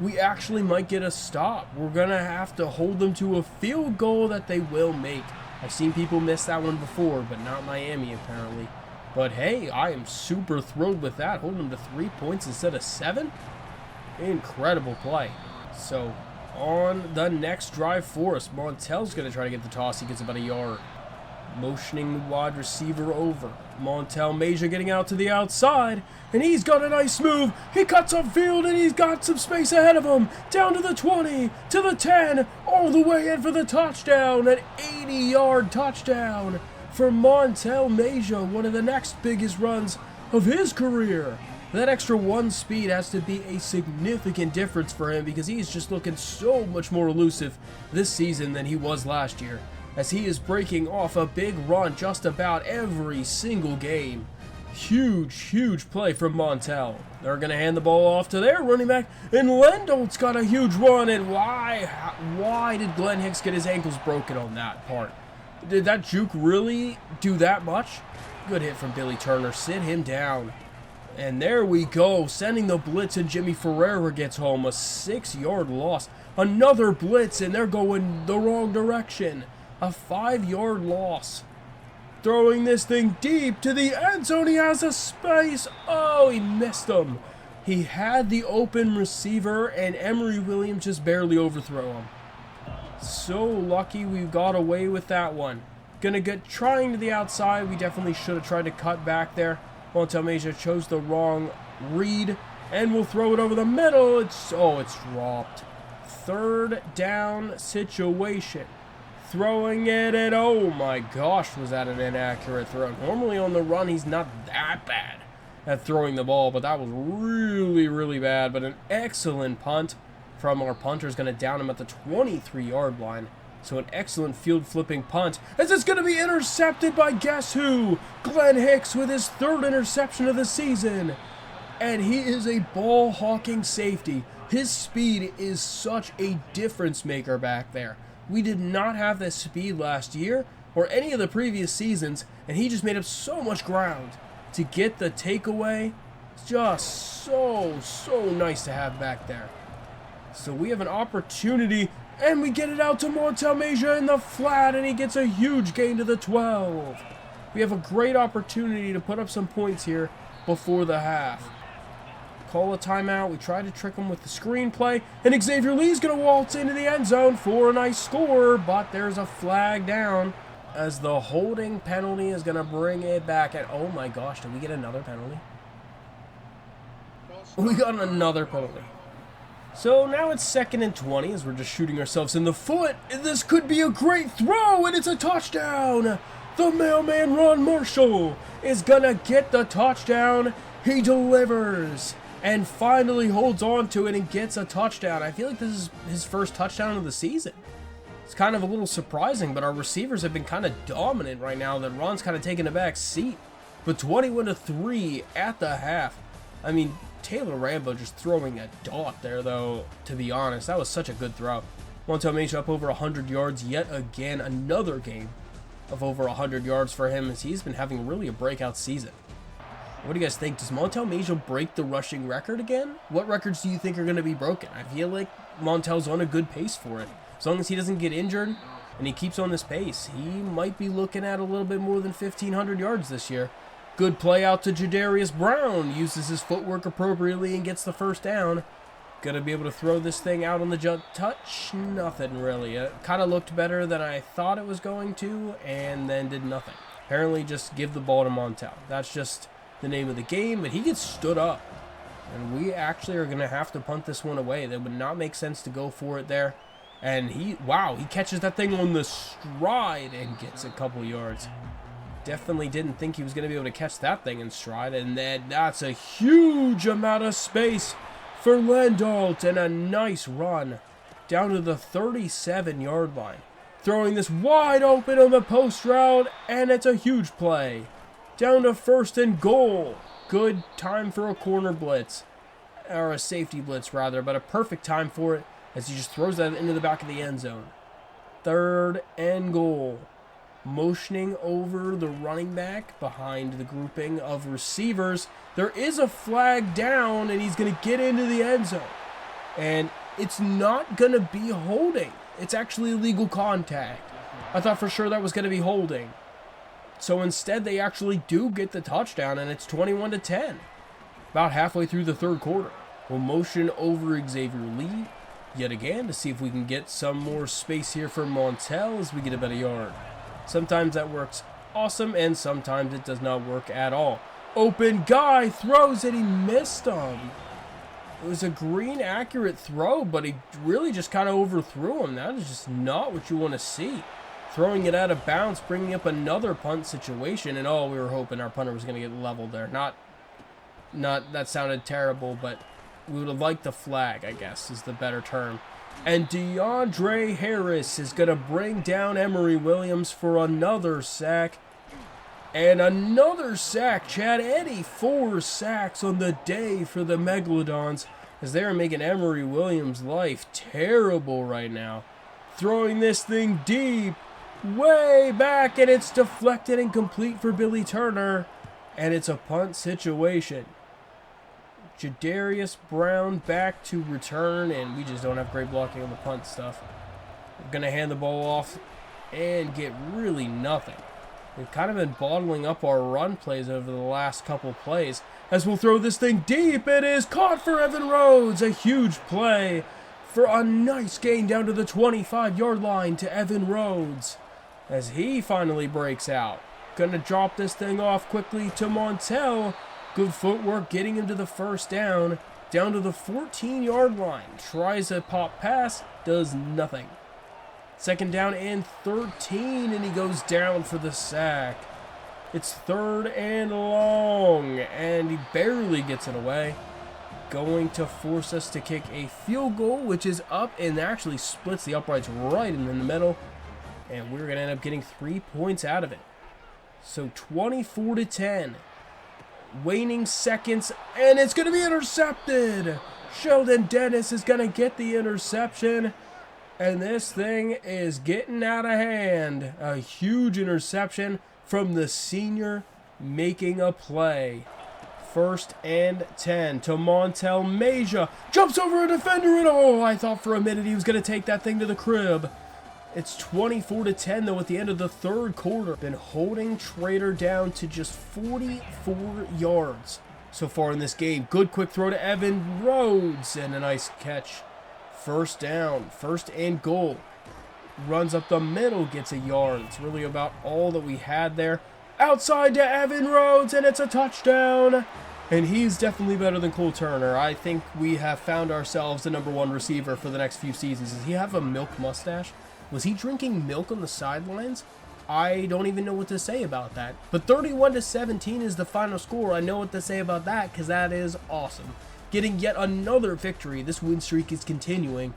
We actually might get a stop. We're going to have to hold them to a field goal that they will make. I've seen people miss that one before, but not Miami apparently. But hey, I am super thrilled with that. Holding them to 3 points instead of 7. Incredible play. So on the next drive for us, Montel's going to try to get the toss. He gets about a yard. Motioning the wide receiver over. Montel Major getting out to the outside, and he's got a nice move. He cuts upfield, and he's got some space ahead of him. Down to the 20, to the 10, all the way in for the touchdown. An 80-yard touchdown for Montel Major, one of the next biggest runs of his career. That extra 1 speed has to be a significant difference for him because he's just looking so much more elusive this season than he was last year, as he is breaking off a big run just about every single game. Huge play from Montel. They're going to hand the ball off to their running back, and Lendolt's got a huge run. And why did Glenn Hicks get his ankles broken on that part? Did that juke really do that much? Good hit from Billy Turner. Sit him down. And there we go, sending the blitz, and Jimmy Ferreira gets home. A 6-yard loss. Another blitz, and they're going the wrong direction. A 5-yard loss. Throwing this thing deep to the end zone. He has a space. Oh, he missed him. He had the open receiver, and Emory Williams just barely overthrew him. So lucky we got away with that one. Gonna get trying to the outside. We definitely should have tried to cut back there. Montel Major chose the wrong read, and we'll throw it over the middle. It's dropped. 3rd down situation. Throwing it, and oh my gosh, was that an inaccurate throw. Normally on the run, he's not that bad at throwing the ball, but that was really bad. But an excellent punt from our punter is going to down him at the 23-yard line. So an excellent field flipping punt, as it's going to be intercepted by guess who? Glenn Hicks with his 3rd interception of the season. And he is a ball hawking safety. His speed is such a difference maker back there. We did not have this speed last year or any of the previous seasons, and he just made up so much ground to get the takeaway. It's just so nice to have back there. So we have an opportunity, and we get it out to Montel Major in the flat, and he gets a huge gain to the 12. We have a great opportunity to put up some points here before the half. Call a timeout. We try to trick him with the screenplay, and Xavier Lee's going to waltz into the end zone for a nice score, but there's a flag down as the holding penalty is going to bring it back. And oh my gosh, did we get another penalty? We got another penalty. So now it's 2nd and 20 as we're just shooting ourselves in the foot. This could be a great throw, and it's a touchdown. The mailman Ron Marshall is going to get the touchdown. He delivers and finally holds on to it and gets a touchdown. I feel like this is his first touchdown of the season. It's kind of a little surprising, but our receivers have been kind of dominant right now. That Ron's kind of taking a back seat. But 21-3 at the half. I mean, Taylor Rambo just throwing a dot there, though, to be honest. That was such a good throw. Montel Major up over 100 yards yet again. Another game of over 100 yards for him, as he's been having really a breakout season. What do you guys think? Does Montel Major break the rushing record again? What records do you think are going to be broken? I feel like Montel's on a good pace for it. As long as he doesn't get injured, and he keeps on this pace, he might be looking at a little bit more than 1,500 yards this year. Good play out to Jadarius Brown. Uses his footwork appropriately and gets the first down. Gonna be able to throw this thing out on the jump touch. Nothing really. It kind of looked better than I thought it was going to, and then did nothing. Apparently just give the ball to Montel. That's just the name of the game, but he gets stood up. And we actually are going to have to punt this one away. That would not make sense to go for it there. And he catches that thing on the stride and gets a couple yards. Definitely didn't think he was going to be able to catch that thing in stride. And then that's a huge amount of space for Lendolt, and a nice run down to the 37-yard line. Throwing this wide open on the post route, and it's a huge play. Down to 1st and goal. Good time for a corner blitz. Or a safety blitz, rather, but a perfect time for it as he just throws that into the back of the end zone. 3rd and goal. Motioning over the running back behind the grouping of receivers. There is a flag down, and he's going to get into the end zone. And it's not going to be holding. It's actually illegal contact. I thought for sure that was going to be holding. So instead, they actually do get the touchdown, and it's 21-10. About halfway through the 3rd quarter. We'll motion over Xavier Lee yet again to see if we can get some more space here for Montel as we get about a yard. Sometimes that works awesome, and sometimes it does not work at all. Open guy throws it. He missed him. It was a green accurate throw, but he really just kind of overthrew him. That is just not what you want to see. Throwing it out of bounds, bringing up another punt situation, and we were hoping our punter was going to get leveled there. Not that sounded terrible, but we would have liked the flag, I guess, is the better term. And DeAndre Harris is going to bring down Emory Williams for another sack. And another sack. Chad Eddy, 4 sacks on the day for the Megalodons, as they are making Emory Williams' life terrible right now. Throwing this thing deep, way back, and it's deflected and complete for Billy Turner. And it's a punt situation. Jadarius Brown back to return, and we just don't have great blocking on the punt stuff. We're going to hand the ball off and get really nothing. We've kind of been bottling up our run plays over the last couple plays. As we'll throw this thing deep, it is caught for Evan Rhodes. A huge play for a nice gain down to the 25-yard line to Evan Rhodes as he finally breaks out. Going to drop this thing off quickly to Montel. Good footwork getting him to the first down to the 14-yard line. Tries a pop pass, does nothing. 2nd down and 13, and he goes down for the sack. It's 3rd and long, and he barely gets it away. Going to force us to kick a field goal, which is up and actually splits the uprights right in the middle. And we're going to end up getting 3 points out of it. So 24-10. Waning seconds, and it's going to be intercepted. Sheldon Dennis is going to get the interception, and this thing is getting out of hand. A huge interception from the senior making a play. 1st and 10 to Montel Meja. Jumps over a defender, and I thought for a minute he was going to take that thing to the crib. It's 24-10, though, at the end of the 3rd quarter. Been holding Trader down to just 44 yards so far in this game. Good quick throw to Evan Rhodes, and a nice catch. 1st down, 1st and goal. Runs up the middle, gets a yard. It's really about all that we had there. Outside to Evan Rhodes, and it's a touchdown. And he's definitely better than Cole Turner. I think we have found ourselves the #1 receiver for the next few seasons. Does he have a milk mustache? Was he drinking milk on the sidelines? I don't even know what to say about that. But 31-17 is the final score. I know what to say about that because that is awesome. Getting yet another victory. This win streak is continuing.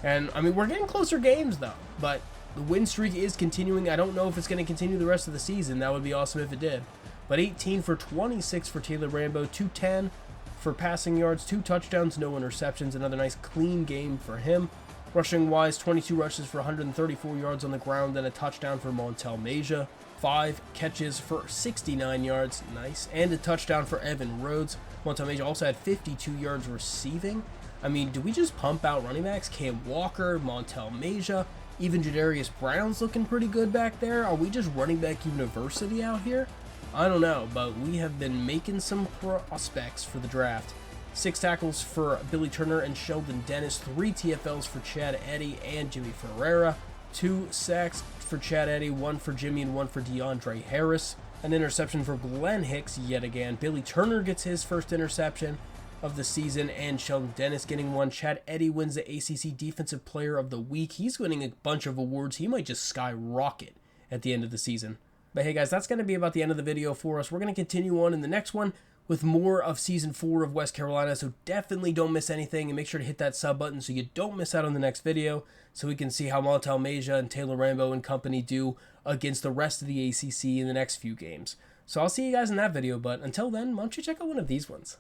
And, I mean, we're getting closer games, though. But the win streak is continuing. I don't know if it's going to continue the rest of the season. That would be awesome if it did. But 18 for 26 for Taylor Rambo. 210 for passing yards. 2 touchdowns, no interceptions. Another nice clean game for him. Rushing-wise, 22 rushes for 134 yards on the ground and a touchdown for Montel Meja. 5 catches for 69 yards, nice, and a touchdown for Evan Rhodes. Montel Meja also had 52 yards receiving. I mean, do we just pump out running backs? Cam Walker, Montel Meja, Even Jadarius Brown's looking pretty good back there. Are we just running back university out here? I don't know, but we have been making some prospects for the draft. 6 tackles for Billy Turner and Sheldon Dennis, 3 TFLs for Chad Eddy and Jimmy Ferreira, 2 sacks for Chad Eddy, 1 for Jimmy and 1 for DeAndre Harris, an interception for Glenn Hicks yet again. Billy Turner gets his first interception of the season, and Sheldon Dennis getting one. Chad Eddy wins the ACC Defensive Player of the Week. He's winning a bunch of awards. He might just skyrocket at the end of the season. But hey guys, that's going to be about the end of the video for us. We're going to continue on in the next one with more of Season 4 of West Carolina, so definitely don't miss anything, and make sure to hit that sub button so you don't miss out on the next video, so we can see how Montel Meja and Taylor Rambo and company do against the rest of the ACC in the next few games. So I'll see you guys in that video, but until then, why don't you check out one of these ones.